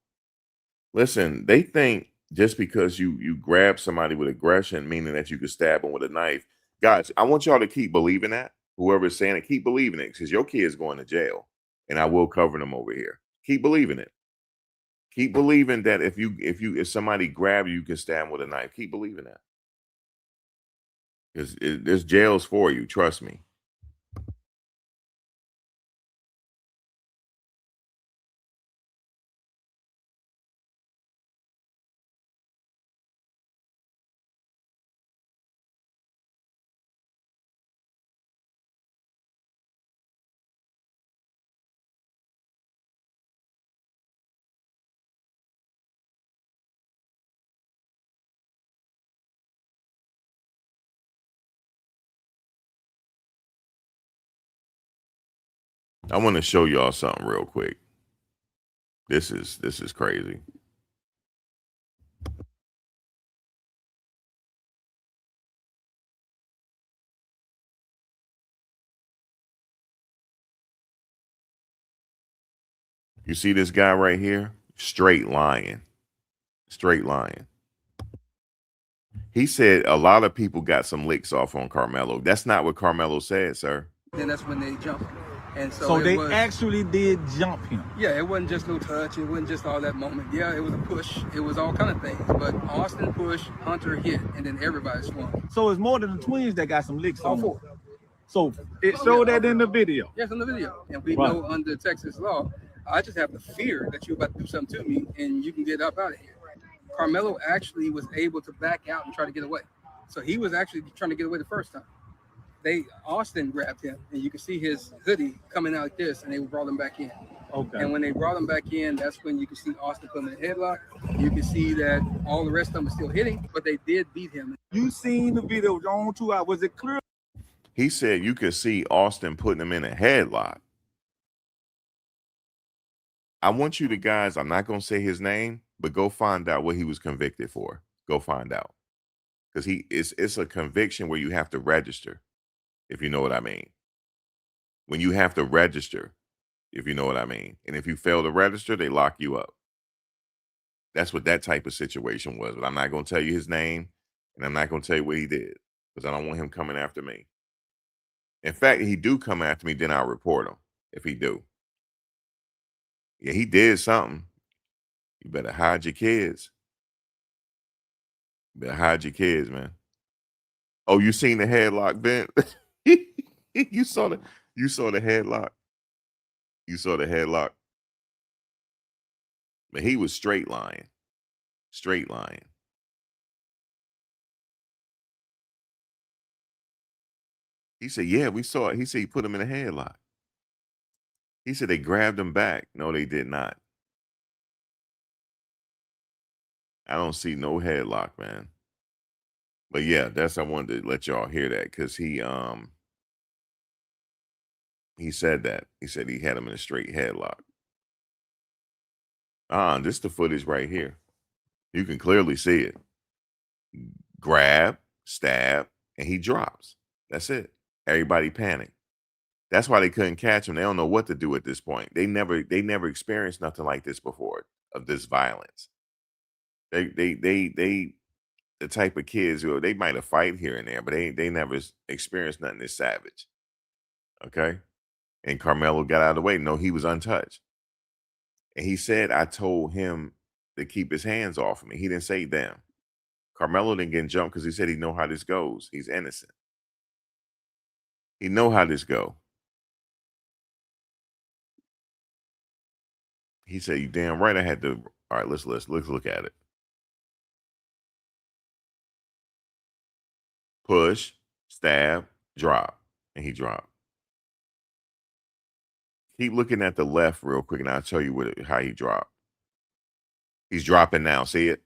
Listen, they think just because you grab somebody with aggression, meaning that you could stab them with a knife. Guys, I want y'all to keep believing that. Whoever's saying it, keep believing it, because your kid's going to jail, and I will cover them over here. Keep believing it. Keep believing that if somebody grab you, you can stab them with a knife. Keep believing that, because there's jails for you. Trust me. I want to show y'all something real quick. This is crazy. You see this guy right here? Straight lying. Straight lying. He said a lot of people got some licks off on Carmelo. That's not what Carmelo said, sir. Then that's when they jumped. And So they actually did jump him. Yeah, it wasn't just no touch. It wasn't just all that moment. Yeah, it was a push. It was all kind of things. But Austin pushed, Hunter hit, and then everybody swung. So it's more than the twins that got some licks All on them. four. So it showed that in the video. Yes, in the video. And we Right. know under Texas law, I just have the fear that you're about to do something to me and you can get up out of here. Carmelo actually was able to back out and try to get away. So he was actually trying to get away the first time. Austin grabbed him, and you can see his hoodie coming out like this, and they brought him back in. Okay. And when they brought him back in, that's when you can see Austin put him in a headlock. You can see that all the rest of them are still hitting, but they did beat him. You seen the video on 2 hours. Was it clear? He said you could see Austin putting him in a headlock. I want you to guys, I'm not going to say his name, but go find out what he was convicted for. Go find out. Because it's a conviction where you have to register, if you know what I mean. When you have to register, if you know what I mean. And if you fail to register, they lock you up. That's what that type of situation was. But I'm not going to tell you his name, and I'm not going to tell you what he did, because I don't want him coming after me. In fact, if he do come after me, then I'll report him, if he do. Yeah, he did something. You better hide your kids. You better hide your kids, man. Oh, you seen the headlock, Ben? you saw the headlock. You saw the headlock. But he was straight lying. Straight lying. He said, yeah, we saw it. He said he put him in a headlock. He said they grabbed him back. No, they did not. I don't see no headlock, man. But yeah, I wanted to let y'all hear that, because he said that. He said he had him in a straight headlock. This is the footage right here. You can clearly see it. Grab, stab, and he drops. That's it. Everybody panicked. That's why they couldn't catch him. They don't know what to do at this point. They never experienced nothing like this before, of this violence. They the type of kids who they might have fight here and there, but they never experienced nothing this savage. Okay. And Carmelo got out of the way. No, he was untouched. And he said, I told him to keep his hands off of me. He didn't say them. Carmelo didn't get jumped because he said he know how this goes. He's innocent. He know how this go. He said, "You damn right. I had to." All right, let's look at it. Push, stab, drop, and he dropped. Keep looking at the left real quick, and I'll tell you how he dropped. He's dropping now. See it?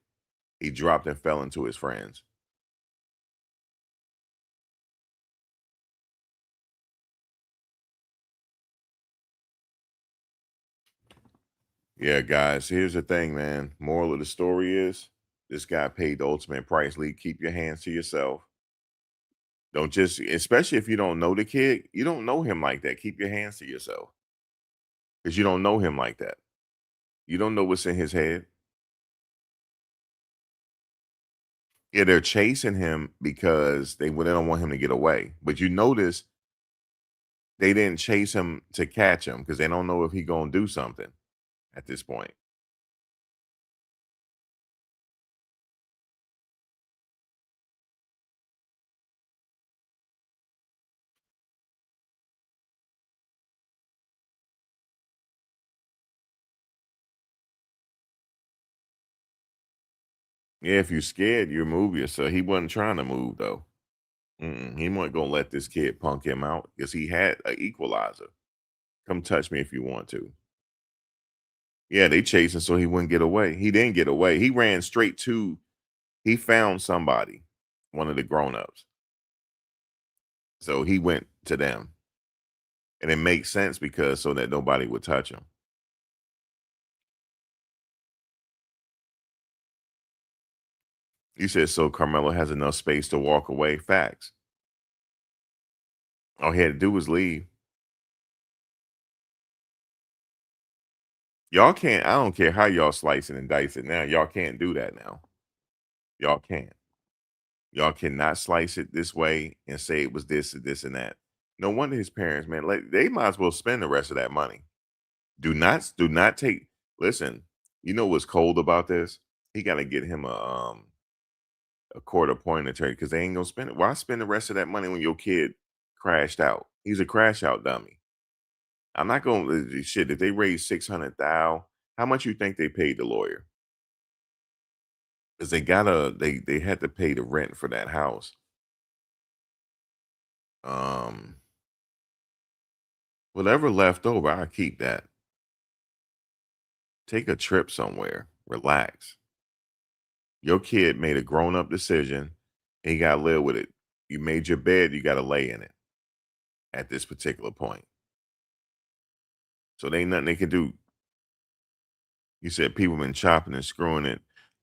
He dropped and fell into his friends. Yeah, guys. Here's the thing, man. Moral of the story is this guy paid the ultimate price. Lee, keep your hands to yourself. Don't just, especially if you don't know the kid, you don't know him like that. Keep your hands to yourself because you don't know him like that. You don't know what's in his head. Yeah, they're chasing him because they don't want him to get away. But you notice they didn't chase him to catch him because they don't know if he gonna do something at this point. Yeah, if you're scared, you move yourself. He wasn't trying to move though. He wasn't gonna let this kid punk him out because he had an equalizer. Come touch me if you want to. Yeah, they chasing so he wouldn't get away. He didn't get away. He ran straight to. He found somebody, one of the grown-ups. So he went to them. And it makes sense because so that nobody would touch him. You said so Carmelo has enough space to walk away. Facts. All he had to do was leave. Y'all can't, I don't care how y'all slice it and dice it now. Y'all can't do that now. Y'all can't. Y'all cannot slice it this way and say it was this and this and that. No wonder his parents, man, like they might as well spend the rest of that money. Do not take, listen, you know what's cold about this? He gotta get him a court appointed attorney because they ain't gonna spend it. Why spend the rest of that money when your kid crashed out? He's a crash out dummy. I'm not gonna shit. If they raised 600,000, how much you think they paid the lawyer? Because they had to pay the rent for that house. Um, whatever left over, I keep that. Take a trip somewhere, relax. Your kid made a grown up decision. And you gotta live with it. You made your bed, you gotta lay in it at this particular point. So there ain't nothing they can do. You said people been chopping and screwing it,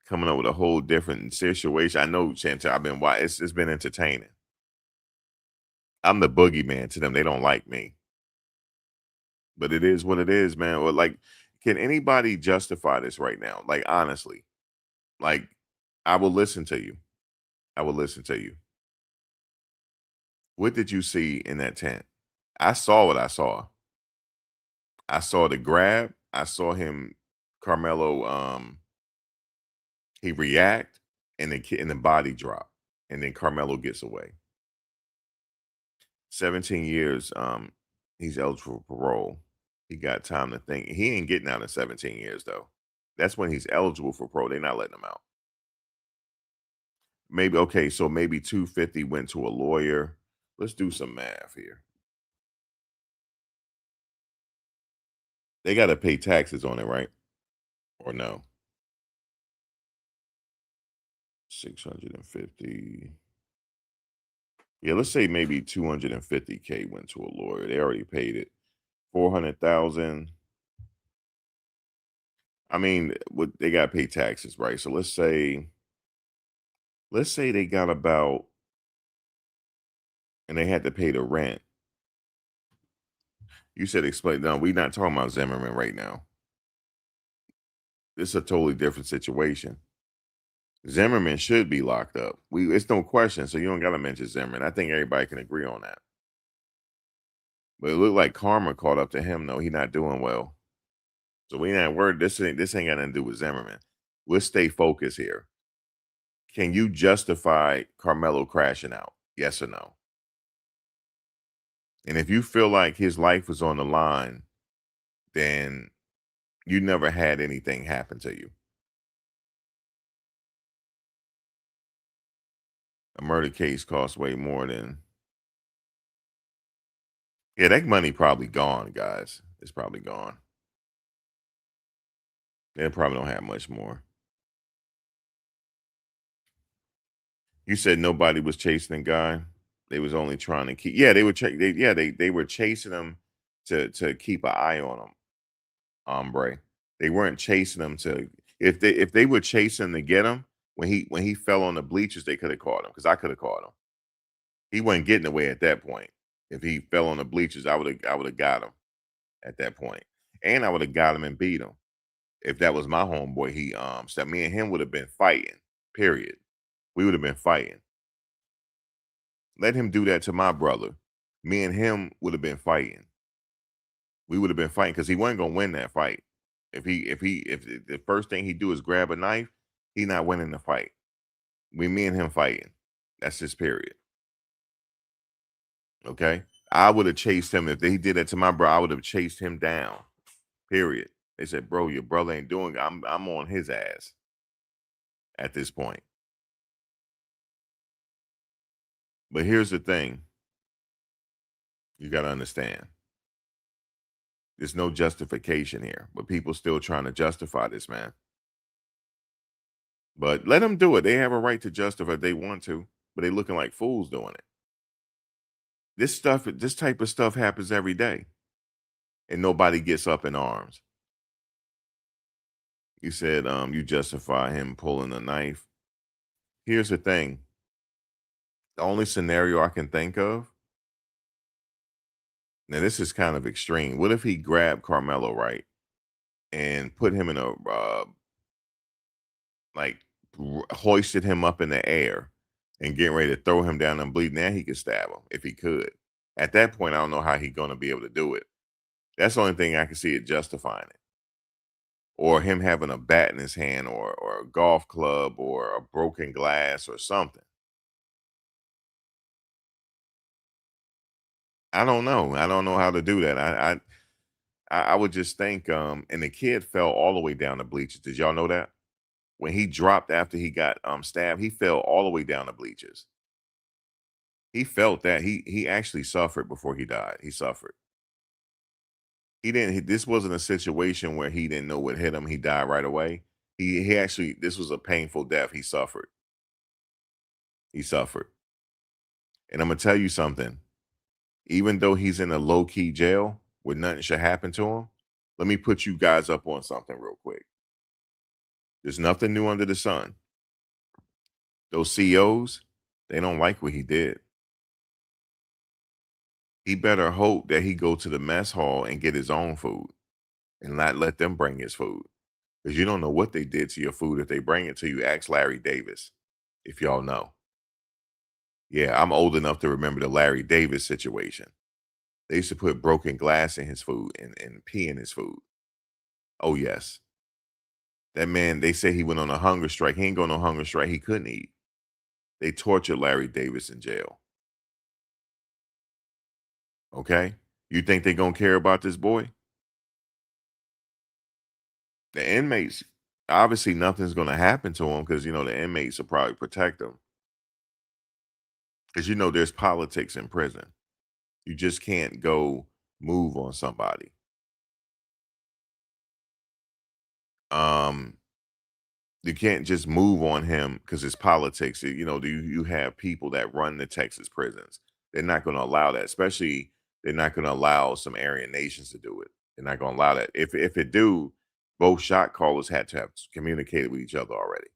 coming up with a whole different situation. I know, Chantel, I've been watching. It's been entertaining. I'm the boogeyman to them. They don't like me, but it is what it is, man. Or like, can anybody justify this right now? Like, honestly, like, I will listen to you. I will listen to you. What did you see in that tent? I saw what I saw. I saw the grab. I saw him, Carmelo. He react, and the body drop, and then Carmelo gets away. 17 years. He's eligible for parole. He got time to think. He ain't getting out in 17 years though. That's when he's eligible for parole. They're not letting him out. Maybe okay. So maybe 250 went to a lawyer. Let's do some math here. They got to pay taxes on it, right? Or no? 650. Yeah, let's say maybe 250K went to a lawyer. They already paid it. 400,000. I mean, what they got to pay taxes, right? So let's say they got about, and they had to pay the rent. You said explain. No, we're not talking about Zimmerman right now. This is a totally different situation. Zimmerman should be locked up. It's no question. So you don't got to mention Zimmerman. I think everybody can agree on that. But it looked like karma caught up to him, though. He's not doing well. So we ain't worried. This ain't got nothing to do with Zimmerman. We'll stay focused here. Can you justify Karmelo crashing out? Yes or no? And if you feel like his life was on the line, then you never had anything happen to you. A murder case costs way more than. Yeah, that money probably gone, guys. It's probably gone. They probably don't have much more. You said nobody was chasing the guy. They was only trying to keep. Yeah, they were. They were chasing him to keep an eye on him. Hombre, they weren't chasing him to. If they were chasing to get him when he fell on the bleachers, they could have caught him because I could have caught him. He wasn't getting away at that point. If he fell on the bleachers, I would have got him at that point, and I would have got him and beat him. If that was my homeboy, so me and him would have been fighting. Period. We would have been fighting. Let him do that to my brother. Me and him would have been fighting. We would have been fighting because he wasn't gonna win that fight. If the first thing he do is grab a knife, he not winning the fight. Me and him fighting. That's his period. Okay. I would have chased him if he did that to my brother. I would have chased him down. Period. They said, "Bro, your brother ain't doing it." I'm on his ass at this point. But here's the thing. You got to understand. There's no justification here, but people still trying to justify this, man. But let them do it. They have a right to justify if they want to, but they looking like fools doing it. This type of stuff happens every day, and nobody gets up in arms. You said you justify him pulling a knife. Here's the thing. The only scenario I can think of. Now this is kind of extreme. What if he grabbed Karmelo, right, and put him in a like hoisted him up in the air and getting ready to throw him down and bleed. Now he could stab him if he could. At that point, I don't know how he's going to be able to do it. That's the only thing I can see it justifying it. Or him having a bat in his hand or a golf club or a broken glass or something. I don't know. I don't know how to do that. I would just think and the kid fell all the way down the bleachers. Did y'all know that? When he dropped after he got stabbed, he fell all the way down the bleachers. He felt that. He actually suffered before he died. He suffered. He didn't. This wasn't a situation where he didn't know what hit him. He died right away. He actually. This was a painful death. He suffered. He suffered. And I'm gonna tell you something. Even though he's in a low key jail where nothing should happen to him, let me put you guys up on something real quick. There's nothing new under the sun. Those CEOs, they don't like what he did. He better hope that he go to the mess hall and get his own food and not let them bring his food. Because you don't know what they did to your food if they bring it to you. Ask Larry Davis, if y'all know. Yeah, I'm old enough to remember the Larry Davis situation. They used to put broken glass in his food and pee in his food. Oh, yes. That man, they say he went on a hunger strike. He ain't going on a hunger strike. He couldn't eat. They tortured Larry Davis in jail. Okay? You think they're going to care about this boy? The inmates, obviously nothing's going to happen to him because, the inmates will probably protect him. Because, there's politics in prison. You just can't go move on somebody. You can't just move on him because it's politics. You have people that run the Texas prisons. They're not going to allow that, especially they're not going to allow some Aryan nations to do it. They're not going to allow that. If it do, both shot callers had to have communicated with each other already.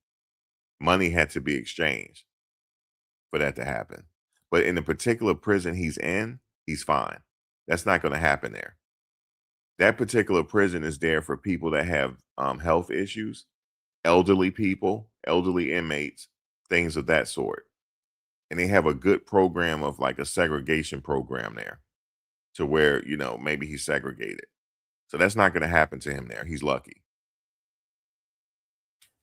Money had to be exchanged for that to happen. But in the particular prison he's in, he's fine. That's not going to happen there. That particular prison is there for people that have health issues, elderly people, elderly inmates, things of that sort. And they have a good program of like a segregation program there to where, maybe he's segregated. So that's not going to happen to him there. He's lucky.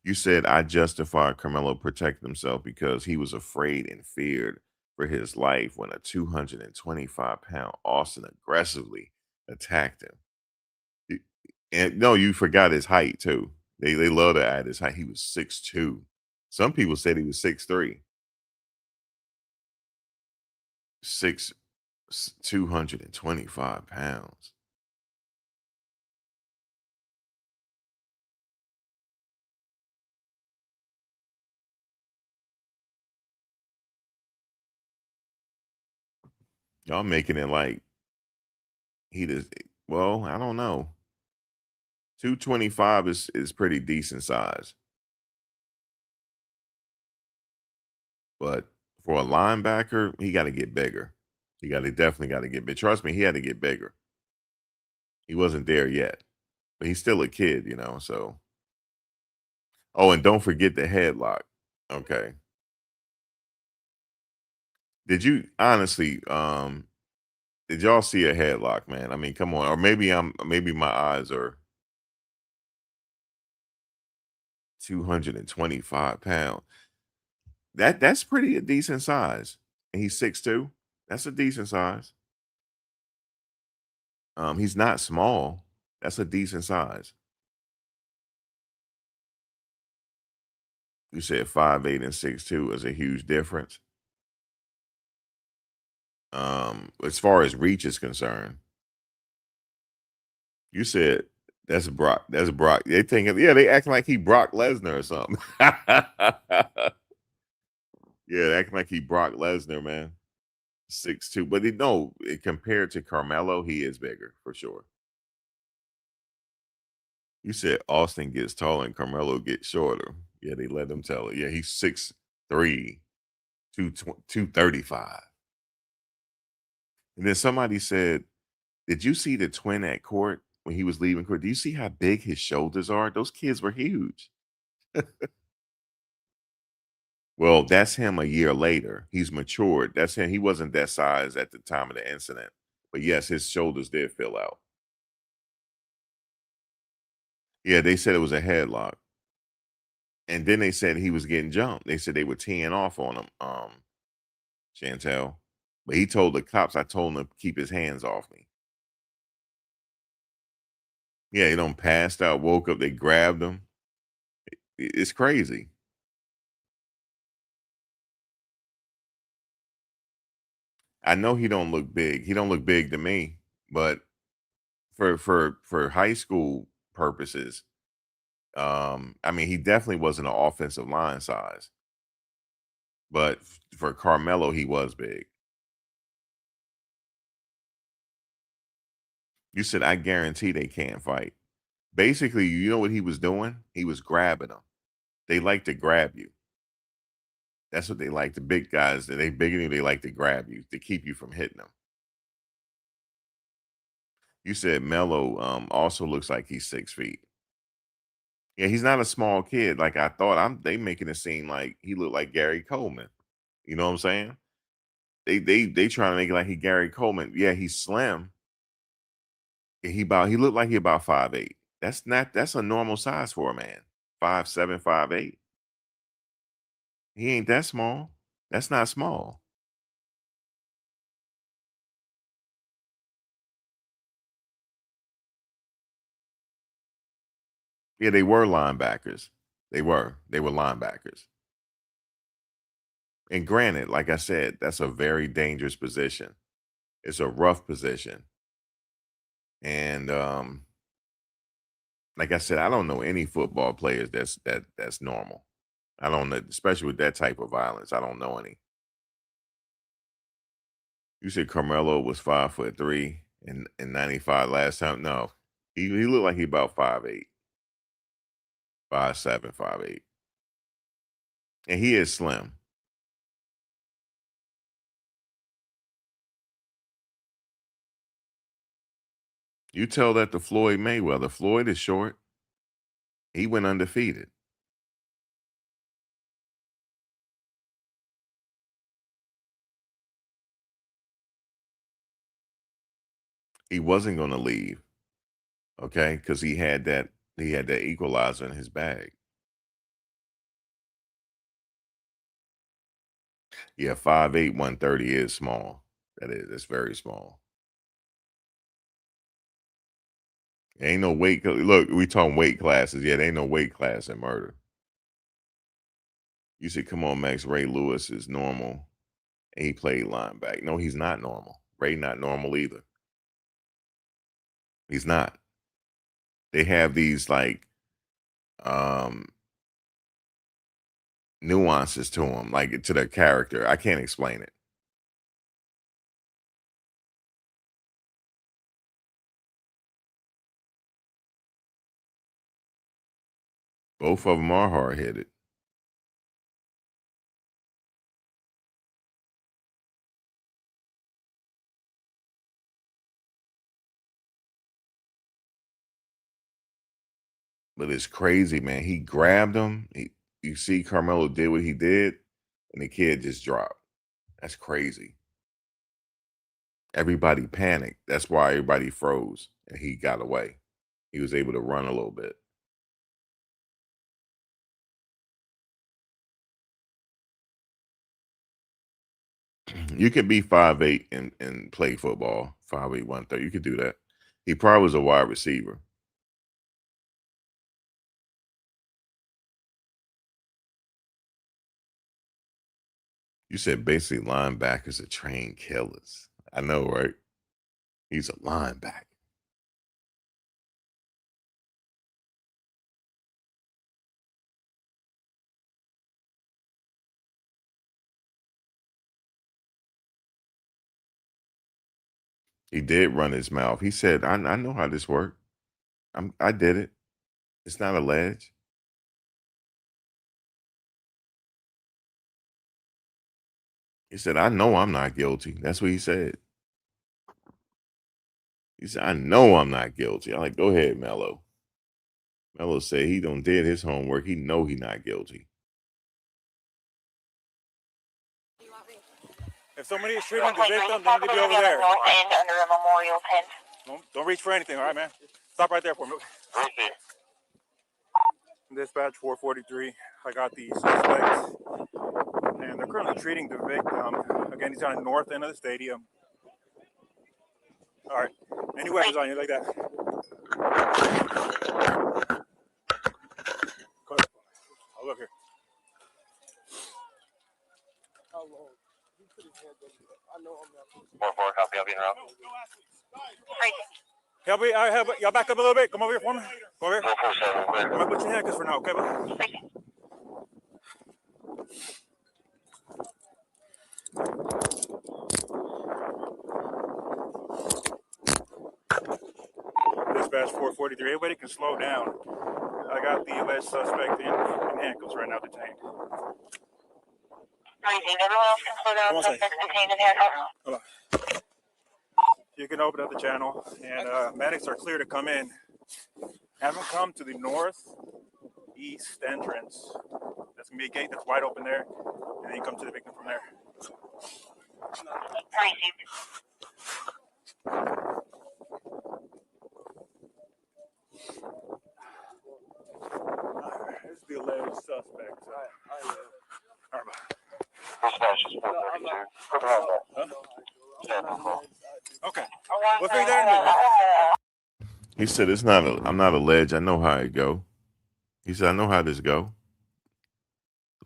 You said I justified Carmelo protecting himself because he was afraid and feared for his life when a 225-pound Austin aggressively attacked him. And no, you forgot his height too. They love to add his height. He was 6'2". Some people said he was 6'3". 225 pounds. Y'all making it like he just, well, I don't know. 225 is pretty decent size. But for a linebacker, he got to get bigger. Definitely got to get big. Trust me, he had to get bigger. He wasn't there yet. But he's still a kid, so. Oh, and don't forget the headlock. Okay. Did you honestly, did y'all see a headlock, man? I mean, come on. Or maybe my eyes are 225 pounds. That's pretty a decent size. And he's 6'2". That's a decent size. He's not small. That's a decent size. You said 5'8" and 6'2" is a huge difference. As far as reach is concerned, you said that's Brock. That's Brock. They thinking, yeah, they acting like he Brock Lesnar or something. Yeah, they acting like he Brock Lesnar, man. 6'2", but compared to Carmelo, he is bigger for sure. You said Austin gets taller and Carmelo gets shorter. Yeah, they let him tell it. Yeah, he's 6'3", 235. And then somebody said, did you see the twin at court when he was leaving court? Do you see how big his shoulders are? Those kids were huge. Well, that's him a year later. He's matured. That's him. He wasn't that size at the time of the incident. But yes, his shoulders did fill out. Yeah, they said it was a headlock. And then they said he was getting jumped. They said they were teeing off on him, Chantel. But he told the cops, I told him to keep his hands off me. Yeah, he done passed out, woke up, they grabbed him. It's crazy. I know he don't look big. He don't look big to me, but for high school purposes, I mean, he definitely wasn't an offensive line size. But for Carmelo, he was big. You said, I guarantee they can't fight. Basically, you know what he was doing? He was grabbing them. They like to grab you. That's what they like. The big guys, they bigger than you, they like to grab you to keep you from hitting them. You said Melo also looks like he's 6 feet. Yeah, he's not a small kid like I thought. They making it seem like he looked like Gary Coleman. You know what I'm saying? They trying to make it like he Gary Coleman. Yeah, he's slim. He looked like he about 5'8". That's a normal size for a man. 5'7", 5'8". He ain't that small. That's not small. Yeah, they were linebackers. They were linebackers. And granted, like I said, that's a very dangerous position. It's a rough position. And like I said, I don't know any football players that's normal. I don't know, especially with that type of violence. I don't know any. You said Carmelo was 5'3" and 95 last time. No, he looked like he about 5'8", 5'7", 5'8", and he is slim. You tell that to Floyd Mayweather. Floyd is short. He went undefeated. He wasn't going to leave, okay, because he had that equalizer in his bag. Yeah, 5'8", 130 is small. That's very small. Ain't no weight. Look, we talking weight classes. Yeah, there ain't no weight class in murder. You said, come on, Max. Ray Lewis is normal. And he played linebacker. No, he's not normal. Ray not normal either. He's not. They have these like nuances to him, like to their character. I can't explain it. Both of them are hard headed. But it's crazy, man. He grabbed him. You see, Karmelo did what he did, and the kid just dropped. That's crazy. Everybody panicked. That's why everybody froze, and he got away. He was able to run a little bit. You could be 5'8" and play football. 5'8", 130. You could do that. He probably was a wide receiver. You said basically linebackers are trained killers. I know, right? He's a linebacker. He did run his mouth. He said, I know how this worked. I did it. It's not a ledge. He said, I know I'm not guilty. That's what he said. He said, I know I'm not guilty. I'm like, go ahead, Mello. Mello said he done did his homework. He know he not guilty. If somebody is treating the victim, they need to be over there. North end under a memorial tent. Don't reach for anything, all right, man? Stop right there for me. Dispatch 443. I got the suspect, and they're currently treating the victim. Again, he's on the north end of the stadium. All right. Any weapons on you like that? I'll look here. Copy, I'll be in route. Help me. Y'all back up a little bit. Come over here for me. Come over here. 447, clear. I'm gonna put your handcuffs for now, okay? Dispatch 443. Everybody can slow down. I got the alleged suspect in handcuffs right now, detained. Everyone else can slow down. Suspect detained in handcuffs. Hold on. You can open up the channel, and medics are clear to come in. Have them come to the northeast entrance. That's gonna be a gate that's wide open there, and then you come to the victim from there. This is the alleged suspect. All right. Dispatch is 432. Okay. We'll figure that in a minute. He said, I'm not a ledge. I know how it go. He said, I know how this go.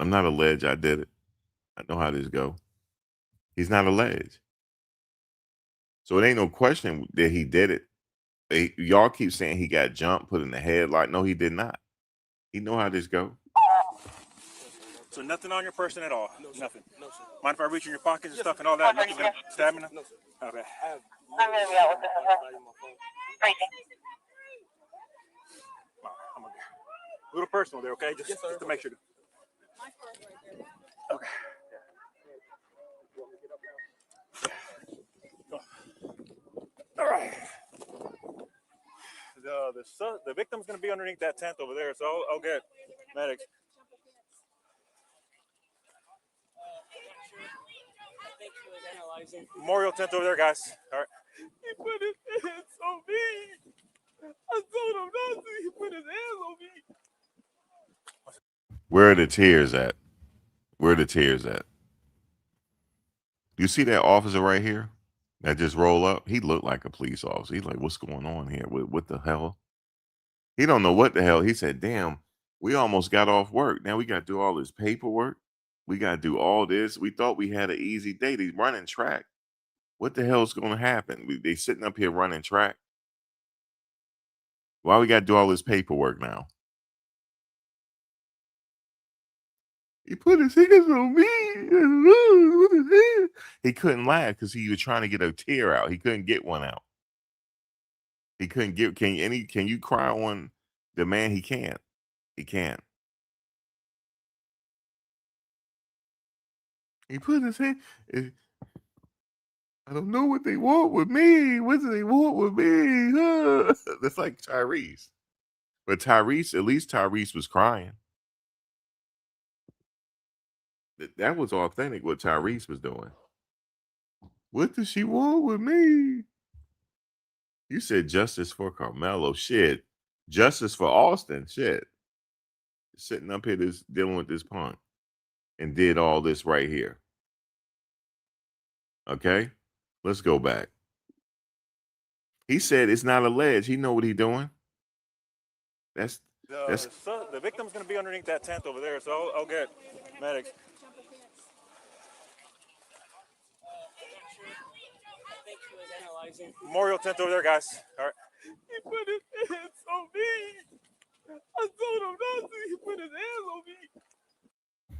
I'm not a ledge. I did it. I know how this go. He's not a ledge. So it ain't no question that he did it. Y'all keep saying he got jumped, put in the headlock. No, he did not. He know how this go. So nothing on your person at all? No, nothing? No, sir. Mind if I reach in your pockets and stuff and all that? Nothing's gonna stab me? No, sir. Okay. I'm gonna be out with this. A little personal there, okay? Just to make sure. Okay. All right. The victim's gonna be underneath that tent over there, so I'll get medics. Memorial tent over there, guys. All right. He put his hands Where are the tears at? Where are the tears at? You see that officer right here that just roll up? He looked like a police officer. He's like, what's going on here? What the hell? He don't know what the hell. He said, damn, we almost got off work. Now we got to do all this paperwork. We got to do all this. We thought we had an easy day. He's running track. What the hell is going to happen? They sitting up here running track. Why we got to do all this paperwork now? He put his hands on me. He couldn't laugh because he was trying to get a tear out. He couldn't get one out. He couldn't get. Can you cry on the man? He can't. He can't. He put his hand. I don't know what they want with me. What do they want with me? That's like Tyrese. But Tyrese, at least Tyrese was crying. That was authentic what Tyrese was doing. What does she want with me? You said justice for Karmelo. Shit. Justice for Austin. Shit. Sitting up here dealing with this punk and did all this right here. Okay? Let's go back. He said it's not alleged. He know what he doing. That's the victim's going to be underneath that tent over there, so I'll get medics. Memorial tent over there, guys. All right. He put his hands on me. I told him not to. He put his hands on me.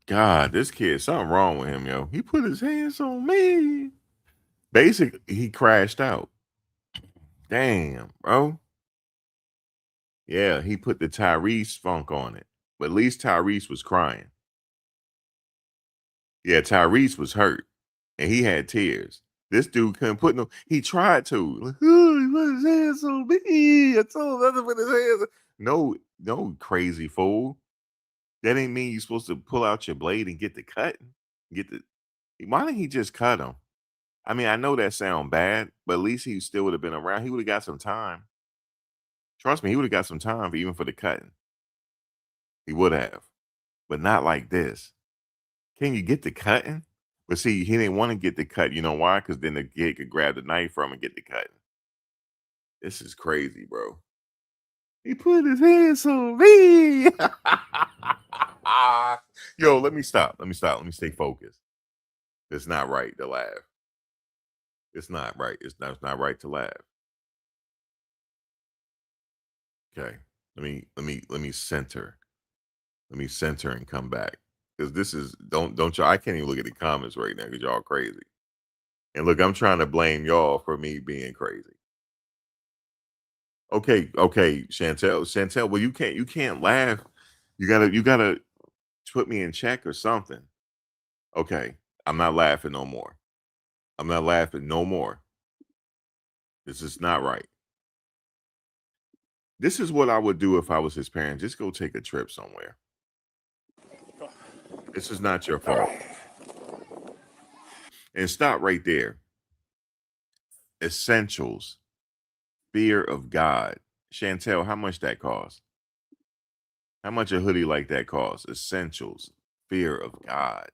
God, this kid, something wrong with him, yo. He put his hands on me. Basically, he crashed out. Damn, bro. Yeah, he put the Tyrese funk on it. But at least Tyrese was crying. Yeah, Tyrese was hurt. And he had tears. This dude couldn't put no. He tried to. Like, oh, he put his hands on me. I told him not to put his hands on. No, crazy fool. That ain't mean you're supposed to pull out your blade and get the cut. Why didn't he just cut him? I mean, I know that sound bad, but at least he still would have been around. He would have got some time. Trust me, he would have got some time even for the cutting. He would have, but not like this. Can you get the cutting? But see, he didn't want to get the cut. You know why? Because then the kid could grab the knife from and get the cutting. This is crazy, bro. He put his hands on me. Yo, let me stop. Let me stay focused. It's not right to laugh. It's not right. It's not right to laugh. Okay. Let me center. Let me center and come back. Because this is don't y'all. I can't even look at the comments right now because y'all crazy. And look, I'm trying to blame y'all for me being crazy. Okay, Chantel. Well, you can't laugh. You gotta put me in check or something. Okay, I'm not laughing no more. I'm not laughing no more. This is not right. This is what I would do if I was his parent. Just go take a trip somewhere. This is not your fault. And stop right there. Essentials. Fear of God. Chantel, how much that cost? How much a hoodie like that cost? Essentials. Fear of God.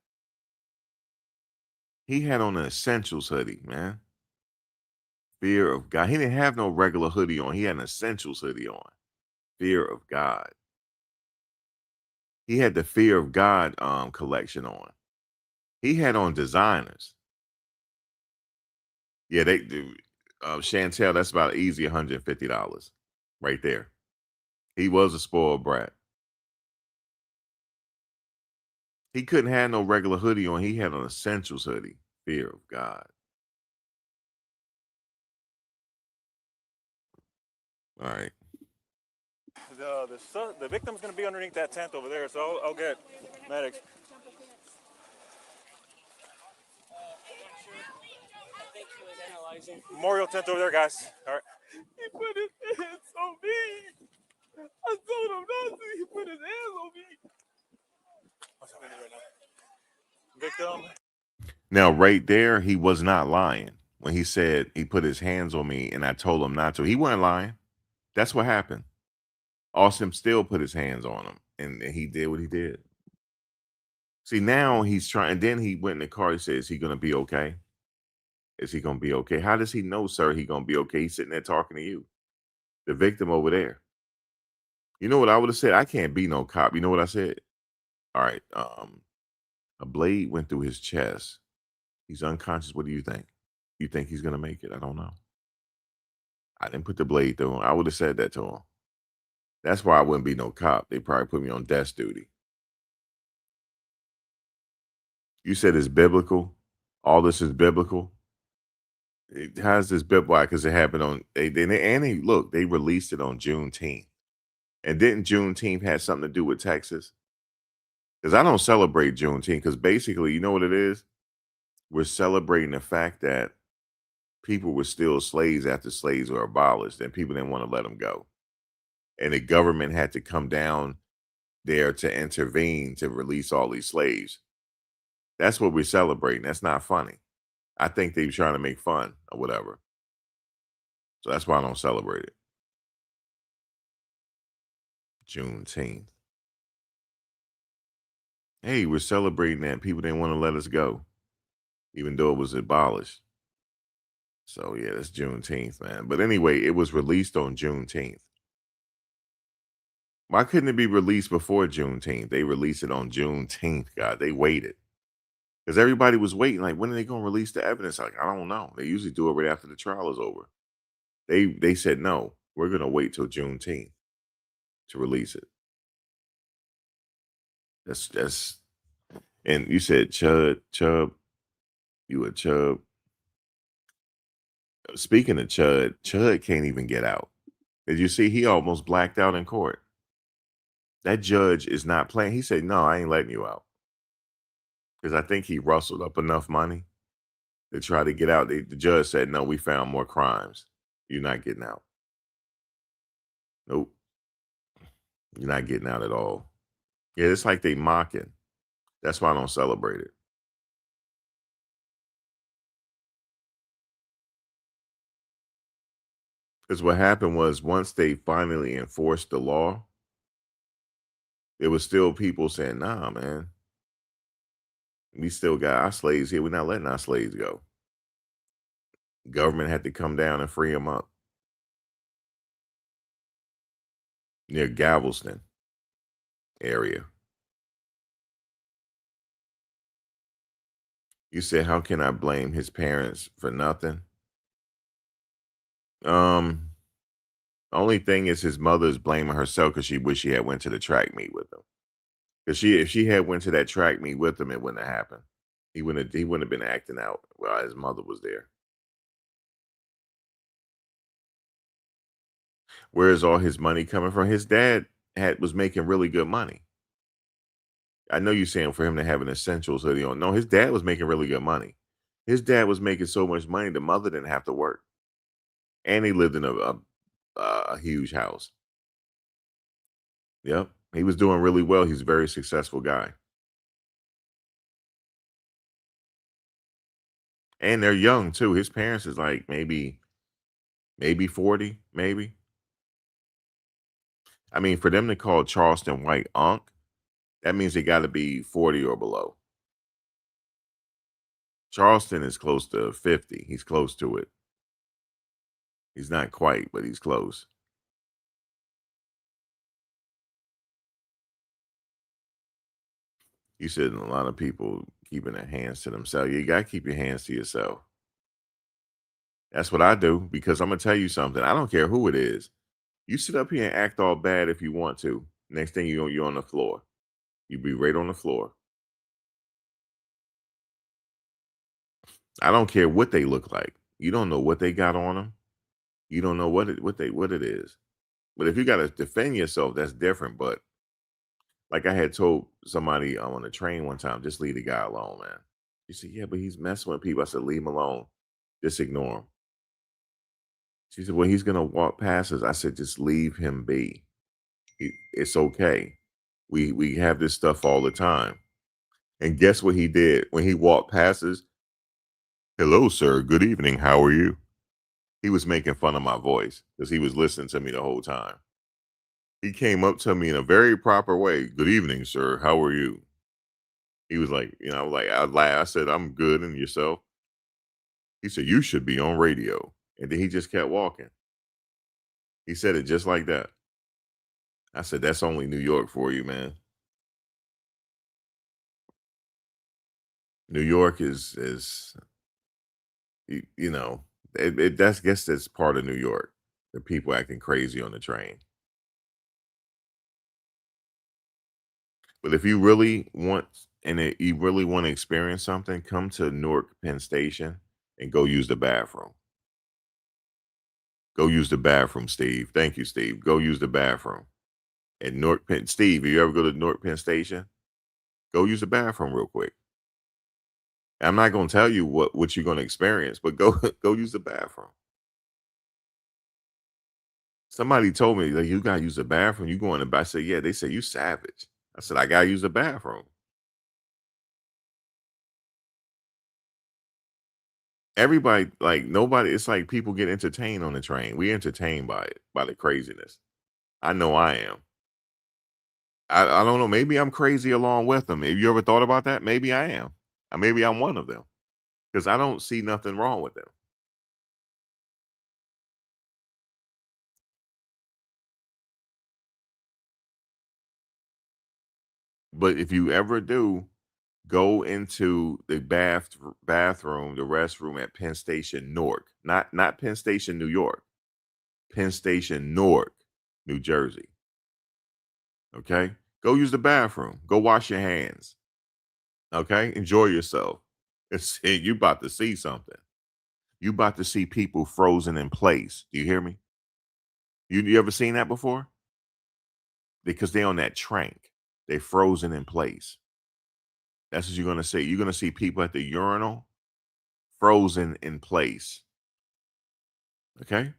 He had on an essentials hoodie, man. Fear of God. He didn't have no regular hoodie on. He had an essentials hoodie on. Fear of God. He had the Fear of God collection on. He had on designers. Yeah, they do. Chantel, that's about easy $150 right there. He was a spoiled brat. He couldn't have no regular hoodie on. He had an essentials hoodie. Fear of God. All right. The victim's going to be underneath that tent over there, so I'll get medics. Memorial tent over there, guys. All right. He put his hands on me. I told him not to. He put his hands on me. What's happening right now? Victim. Now, right there, he was not lying when he said he put his hands on me and I told him not to. He wasn't lying. That's what happened. Austin still put his hands on him. and he did what he did. See, now he's trying. And then he went in the car. He said, "Is he going to be okay? Is he going to be okay?" How does he know, sir, he going to be okay? He's sitting there talking to you, the victim over there. You know what I would have said? I can't be no cop. You know what I said? All right. A blade went through his chest. He's unconscious. What do you think? You think he's going to make it? I don't know. I didn't put the blade through him. I would have said that to him. That's why I wouldn't be no cop. They probably put me on desk duty. You said it's biblical. All this is biblical. How's this biblical? Why? Because it happened on look, they released it on Juneteenth. And didn't Juneteenth have something to do with Texas? Because I don't celebrate Juneteenth. Because basically, you know what it is? We're celebrating the fact that people were still slaves after slaves were abolished, and people didn't want to let them go. And the government had to come down there to intervene to release all these slaves. That's what we're celebrating. That's not funny. I think they were trying to make fun or whatever. So that's why I don't celebrate it. Juneteenth. Hey, we're celebrating that people didn't want to let us go, even though it was abolished. So yeah, that's Juneteenth, man. But anyway, it was released on Juneteenth. Why couldn't it be released before Juneteenth? They released it on Juneteenth, God. They waited. Because everybody was waiting, like, when are they going to release the evidence? Like, I don't know. They usually do it right after the trial is over. They said, no, we're going to wait till Juneteenth to release it. That's, and you said Chubb, you a Chubb. Speaking of Chud can't even get out. Did you see he almost blacked out in court? That judge is not playing. He said, no, I ain't letting you out. Because I think he rustled up enough money to try to get out. The judge said, no, we found more crimes. You're not getting out. Nope. You're not getting out at all. Yeah, it's like they mocking. That's why I don't celebrate it. Because what happened was once they finally enforced the law, there was still people saying, nah, man. We still got our slaves here. We're not letting our slaves go. Government had to come down and free them up. Near Galveston area. You said, how can I blame his parents for nothing? Only thing is his mother's blaming herself because she wished she had went to the track meet with him. Because if she had went to that track meet with him, it wouldn't have happened. He wouldn't have been acting out while his mother was there. Where is all his money coming from? His dad was making really good money. I know you're saying for him to have an essentials hoodie on. No, his dad was making really good money. His dad was making so much money, the mother didn't have to work. And he lived in a huge house. Yep. He was doing really well. He's a very successful guy. And they're young too. His parents is like maybe 40, maybe. I mean, for them to call Charleston White Unc, that means they got to be 40 or below. Charleston is close to 50. He's close to it. He's not quite, but he's close. You said a lot of people keeping their hands to themselves. You got to keep your hands to yourself. That's what I do because I'm going to tell you something. I don't care who it is. You sit up here and act all bad if you want to. Next thing you know, you're on the floor. You be right on the floor. I don't care what they look like. You don't know what they got on them. You don't know what it is. But if you got to defend yourself, that's different. But like I had told somebody on the train one time, just leave the guy alone, man. She said, yeah, but he's messing with people. I said, leave him alone. Just ignore him. She said, well, he's going to walk past us. I said, just leave him be. It's okay. We have this stuff all the time. And guess what he did when he walked past us? Hello, sir. Good evening. How are you? He was making fun of my voice because he was listening to me the whole time. He came up to me in a very proper way. Good evening, sir. How are you? He was like, I was like, I laughed. I said, I'm good. And yourself? He said, you should be on radio. And then he just kept walking. He said it just like that. I said, that's only New York for you, man. New York is you know, that's guess that's part of New York. The people acting crazy on the train. But if you really want you really want to experience something, come to Newark Penn Station and go use the bathroom. Go use the bathroom, Steve. Thank you, Steve. Go use the bathroom. At Newark Penn. Steve, if you ever go to Newark Penn Station, go use the bathroom real quick. I'm not gonna tell you what you're gonna experience, but go go use the bathroom. Somebody told me like you gotta use the bathroom. You going to I said, yeah, they said you savage. I said, I gotta use the bathroom. Everybody, like nobody, it's like people get entertained on the train. We entertained by it, by the craziness. I know I am. I don't know. Maybe I'm crazy along with them. Have you ever thought about that? Maybe I am. Maybe I'm one of them because I don't see nothing wrong with them. But if you ever do, go into the bathroom, the restroom at Penn Station Newark, not Penn Station, New York, Penn Station Newark, New Jersey. Okay, go use the bathroom. Go wash your hands. Okay, enjoy yourself. You about to see something. You about to see people frozen in place. Do you hear me? You ever seen that before? Because they on that trank. They frozen in place. That's what you're gonna see. You're gonna see people at the urinal frozen in place. Okay?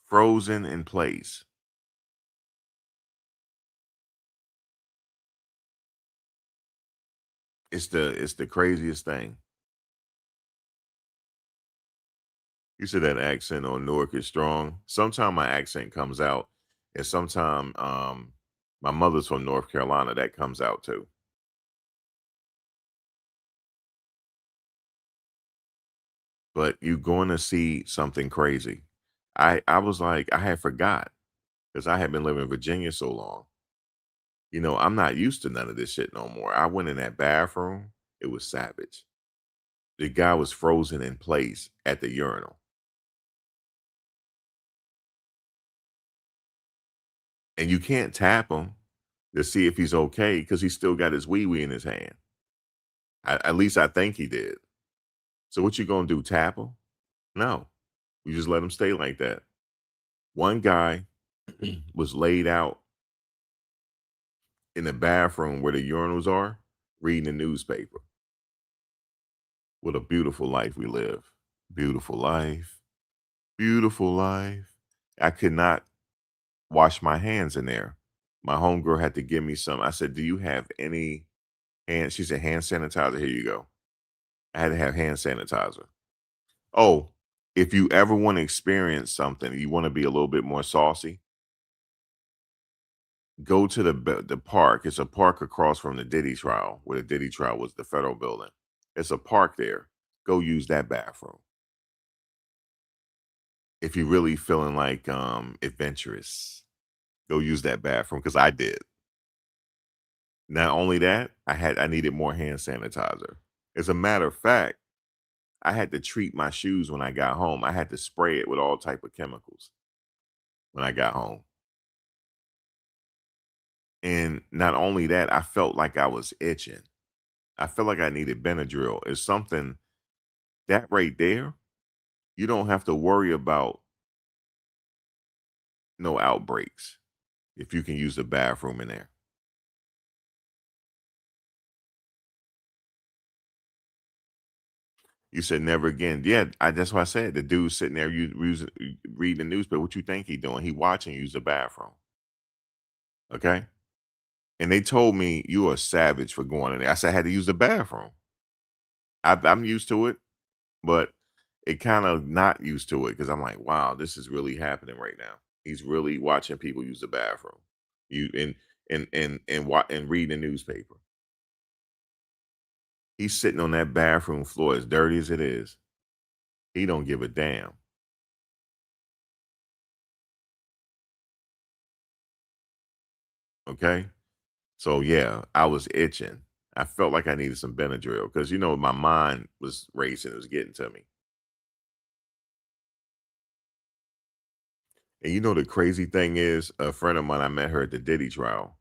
Frozen in place. It's the craziest thing. You said that accent on Newark is strong. Sometimes my accent comes out, and sometimes my mother's from North Carolina, that comes out too. But you're going to see something crazy. I was like, I had forgot because I had been living in Virginia so long. I'm not used to none of this shit no more. I went in that bathroom, it was savage. The guy was frozen in place at the urinal. And you can't tap him to see if he's okay because he still got his wee wee in his hand. At least I think he did. So what you gonna do? Tap him? No, you just let him stay like that. One guy was laid out in the bathroom where the urinals are, reading the newspaper. What a beautiful life we live. Beautiful life. Beautiful life. I could not wash my hands in there. My homegirl had to give me some. I said, do you have any hand? She said, hand sanitizer. Here you go. I had to have hand sanitizer. Oh, if you ever want to experience something, you want to be a little bit more saucy, go to the park. It's a park across from the Diddy trial, where the Diddy trial was the federal building. It's a park there. Go use that bathroom. If you're really feeling like adventurous, go use that bathroom because I did. Not only that, I needed more hand sanitizer. As a matter of fact, I had to treat my shoes when I got home. I had to spray it with all type of chemicals when I got home. And not only that, I felt like I was itching. I felt like I needed Benadryl. It's something that right there, you don't have to worry about no outbreaks if you can use the bathroom in there. You said never again. Yeah, that's why I said the dude sitting there reading the newspaper. What you think he doing? He watching you use the bathroom. Okay. And they told me you are a savage for going in there. I said I had to use the bathroom. I'm used to it, but it kind of not used to it because I'm like, wow, this is really happening right now. He's really watching people use the bathroom. You and reading the newspaper. He's sitting on that bathroom floor as dirty as it is. He don't give a damn. Okay? So yeah, I was itching. I felt like I needed some Benadryl because my mind was racing. It was getting to me. And the crazy thing is, a friend of mine, I met her at the Diddy trial.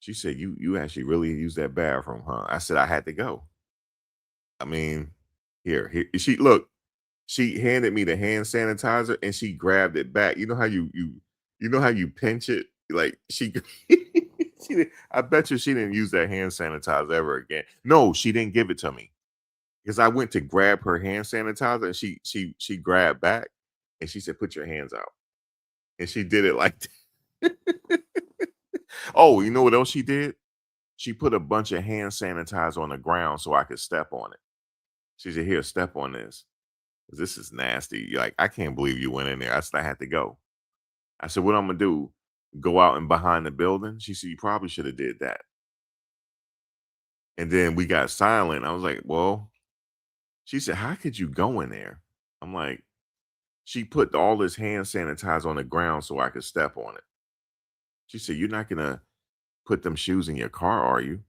She said, "You actually really use that bathroom, huh?" I said, "I had to go." I mean, here. She handed me the hand sanitizer and she grabbed it back. You know how you pinch it? Like I bet you she didn't use that hand sanitizer ever again. No, she didn't give it to me. Because I went to grab her hand sanitizer and she grabbed back and she said, "Put your hands out." And she did it like that. Oh, you know what else she did? She put a bunch of hand sanitizer on the ground so I could step on it. She said, "Here, step on this. This is nasty. Like, I can't believe you went in there." I said, "I had to go." I said, "What I'm gonna do? Go out and behind the building?" She said, "You probably should have did that." And then we got silent. I was like, "Well," she said, "How could you go in there?" I'm like, "She put all this hand sanitizer on the ground so I could step on it." She said, "You're not gonna put them shoes in your car, are you?"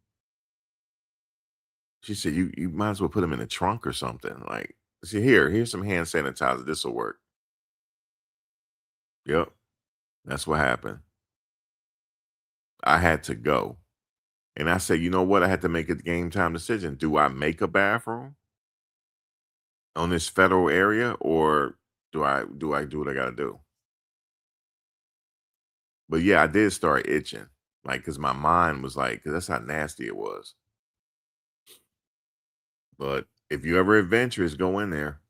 She said, "You might as well put them in the trunk or something." Like, I said, here's some hand sanitizer. This will work." Yep, that's what happened. I had to go. And I said, "You know what? I had to make a game time decision. Do I make a bathroom on this federal area or do I do what I gotta do?" But yeah, I did start itching. Like, cause my mind was like, cause that's how nasty it was. But if you ever adventurous, go in there.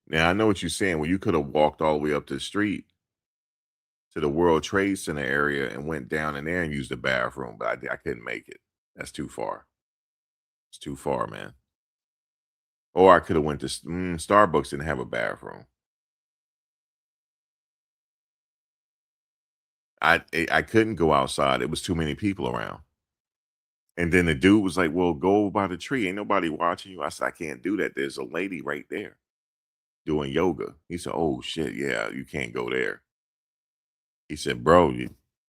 Now I know what you're saying. Well, you could have walked all the way up the street to the World Trade Center area and went down in there and used the bathroom, but I couldn't make it. That's too far. It's too far, man. Or I could have went to Starbucks, didn't have a bathroom. I couldn't go outside. It was too many people around. And then the dude was like, "Well, go over by the tree. Ain't nobody watching you." I said, "I can't do that. There's a lady right there doing yoga." He said, "Oh shit, yeah, you can't go there." He said, "Bro,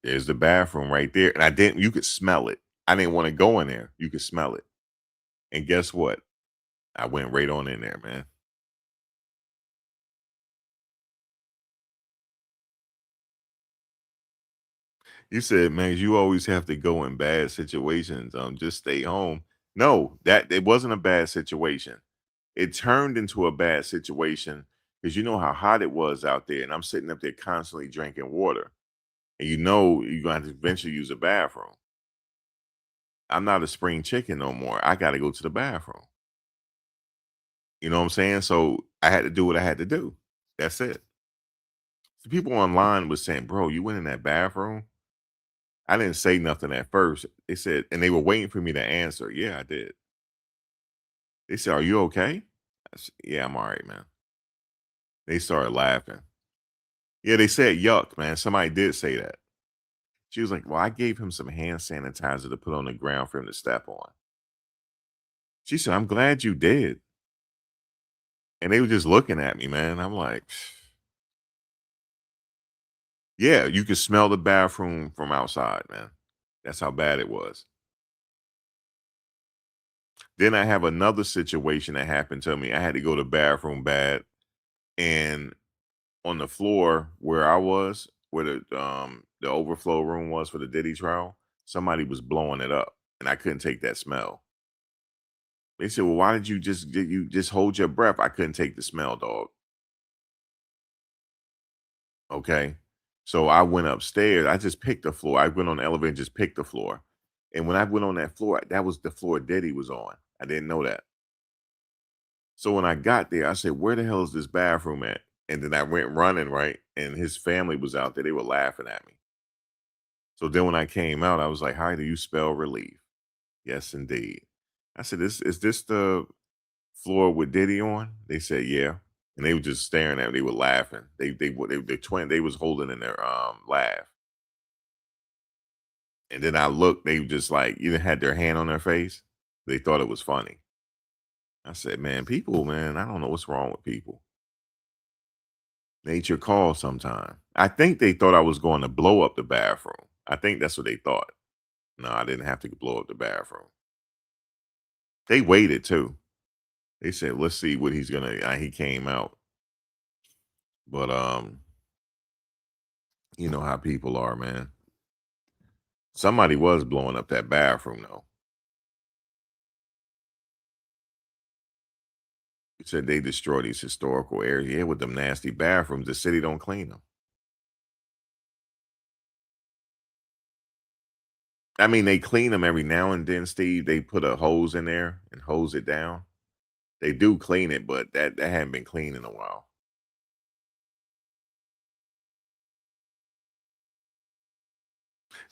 there's the bathroom right there." And I didn't. You could smell it. I didn't want to go in there. You could smell it. And guess what? I went right on in there, man. You said, "Man, you always have to go in bad situations. Just stay home." No, that it wasn't a bad situation. It turned into a bad situation because you know how hot it was out there, and I'm sitting up there constantly drinking water, and you're gonna have to eventually use a bathroom. I'm not a spring chicken no more. I got to go to the bathroom. You know what I'm saying? So I had to do what I had to do. That's it. The people online was saying, "Bro, you went in that bathroom?" I didn't say nothing at first. They said, and they were waiting for me to answer. Yeah, I did. They said, "Are you okay?" I said, "Yeah, I'm all right, man." They started laughing. Yeah, they said yuck, man. Somebody did say that. She was like, "Well, I gave him some hand sanitizer to put on the ground for him to step on." She said, "I'm glad you did." And they were just looking at me, man. I'm like, yeah, you could smell the bathroom from outside, man. That's how bad it was. Then I have another situation that happened to me. I had to go to the bathroom bad, and on the floor where I was, where the overflow room was for the Diddy trial, somebody was blowing it up, and I couldn't take that smell. They said, "Well, why did you just hold your breath?" I couldn't take the smell, dog. Okay. So I went upstairs. I just picked the floor. I went on the elevator and just picked the floor. And when I went on that floor, that was the floor Diddy was on. I didn't know that. So when I got there, I said, "Where the hell is this bathroom at?" And then I went running, right? And his family was out there. They were laughing at me. So then when I came out, I was like, "How do you spell relief?" Yes, indeed. I said, "Is this the floor with Diddy on?" They said, "Yeah." And they were just staring at me. They were laughing. They was holding in their laugh. And then I looked, they just like either had their hand on their face. They thought it was funny. I said, "Man, people, man, I don't know what's wrong with people. Nature calls sometime." I think they thought I was going to blow up the bathroom. I think that's what they thought. No, I didn't have to blow up the bathroom. They waited too. They said, "Let's see what he's gonna." He came out, but you know how people are, man. Somebody was blowing up that bathroom though. He said they destroy these historical areas. Yeah, with them nasty bathrooms, the city don't clean them. I mean, they clean them every now and then, Steve. They put a hose in there and hose it down. They do clean it, but that hadn't been cleaned in a while.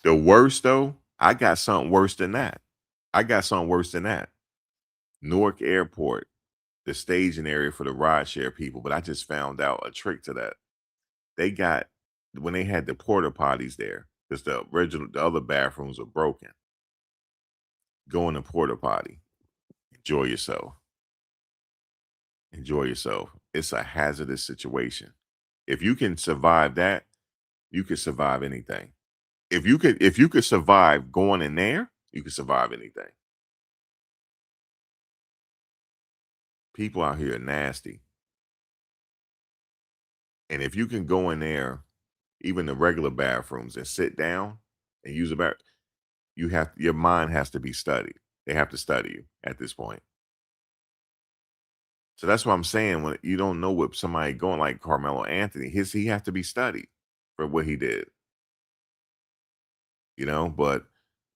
The worst though, I got something worse than that. I got something worse than that. Newark Airport, the staging area for the rideshare people, but I just found out a trick to that. They got when they had the porta potties there, because the other bathrooms were broken. Go in the porta potty. Enjoy yourself. Enjoy yourself. It's a hazardous situation. If you can survive that, you could survive anything. If you could survive going in there, you could survive anything. People out here are nasty. And if you can go in there, even the regular bathrooms, and sit down and use a bath, your mind has to be studied. They have to study you at this point. So that's what I'm saying. When you don't know what somebody going like Carmelo Anthony, he have to be studied for what he did. But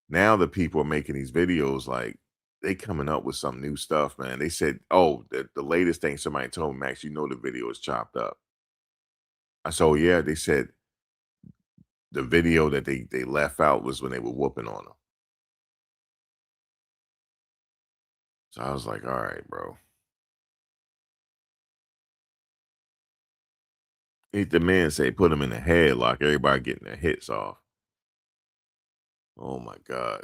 now the people are making these videos like they coming up with some new stuff, man. They said, "Oh, the latest thing somebody told me, Max, the video is chopped up." I said, "Oh, yeah." They said the video that they left out was when they were whooping on them. So I was like, "All right, bro." The man say put him in a headlock. Everybody getting their hits off. Oh my God.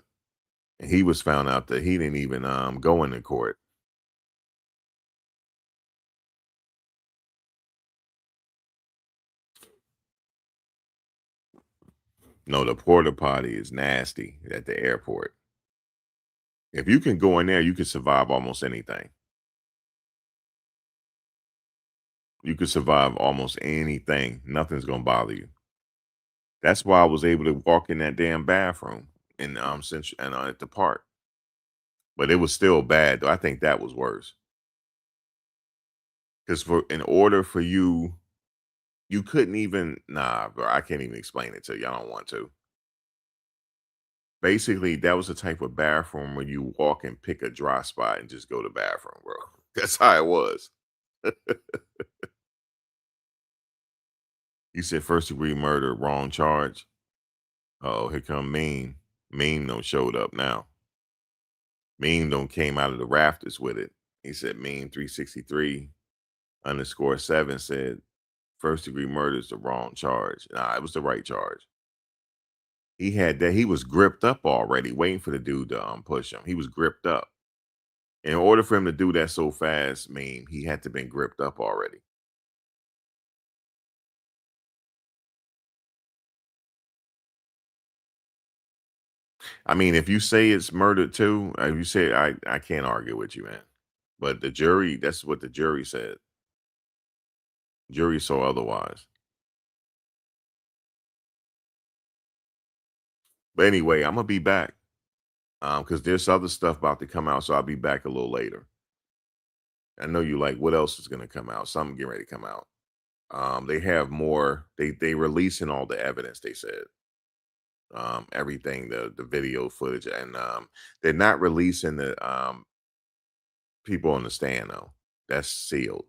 And he was found out that he didn't even go into court. No, the porta potty is nasty at the airport. If you can go in there, you can survive almost anything. You could survive almost anything. Nothing's gonna bother you. That's why I was able to walk in that damn bathroom in Central and at the park. But it was still bad though. I think that was worse. Because in order for you couldn't even bro, I can't even explain it to you. I don't want to. Basically, that was the type of bathroom where you walk and pick a dry spot and just go to the bathroom, bro. That's how it was. You said first degree murder, wrong charge. Oh, here come Mean. Mean don't showed up now. Mean don't came out of the rafters with it. He said Mean 363_7 said first degree murder is the wrong charge. Nah, it was the right charge. He had that. He was gripped up already, waiting for the dude to push him. He was gripped up. In order for him to do that so fast, Mean, he had to been gripped up already. I mean, if you say it's murder too, if you say I can't argue with you, man. But the jury, that's what the jury said. Jury saw otherwise. But anyway, I'm gonna be back. Because there's other stuff about to come out, so I'll be back a little later. I know you like what else is gonna come out. Something getting ready to come out. They have more, they releasing all the evidence, they said. Everything, the video footage, and they're not releasing the people on the stand though. That's sealed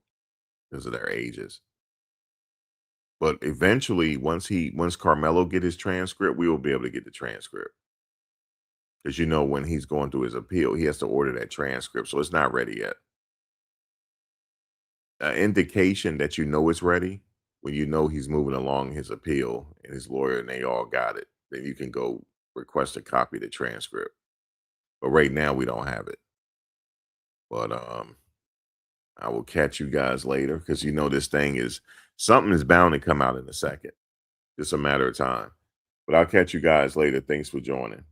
because of their ages. But eventually, once Carmelo get his transcript, we will be able to get the transcript. Because when he's going through his appeal, he has to order that transcript. So it's not ready yet. Indication that it's ready when he's moving along his appeal and his lawyer and they all got it. Then you can go request a copy of the transcript. But right now we don't have it. But I will catch you guys later because this thing something is bound to come out in a second. Just a matter of time. But I'll catch you guys later. Thanks for joining.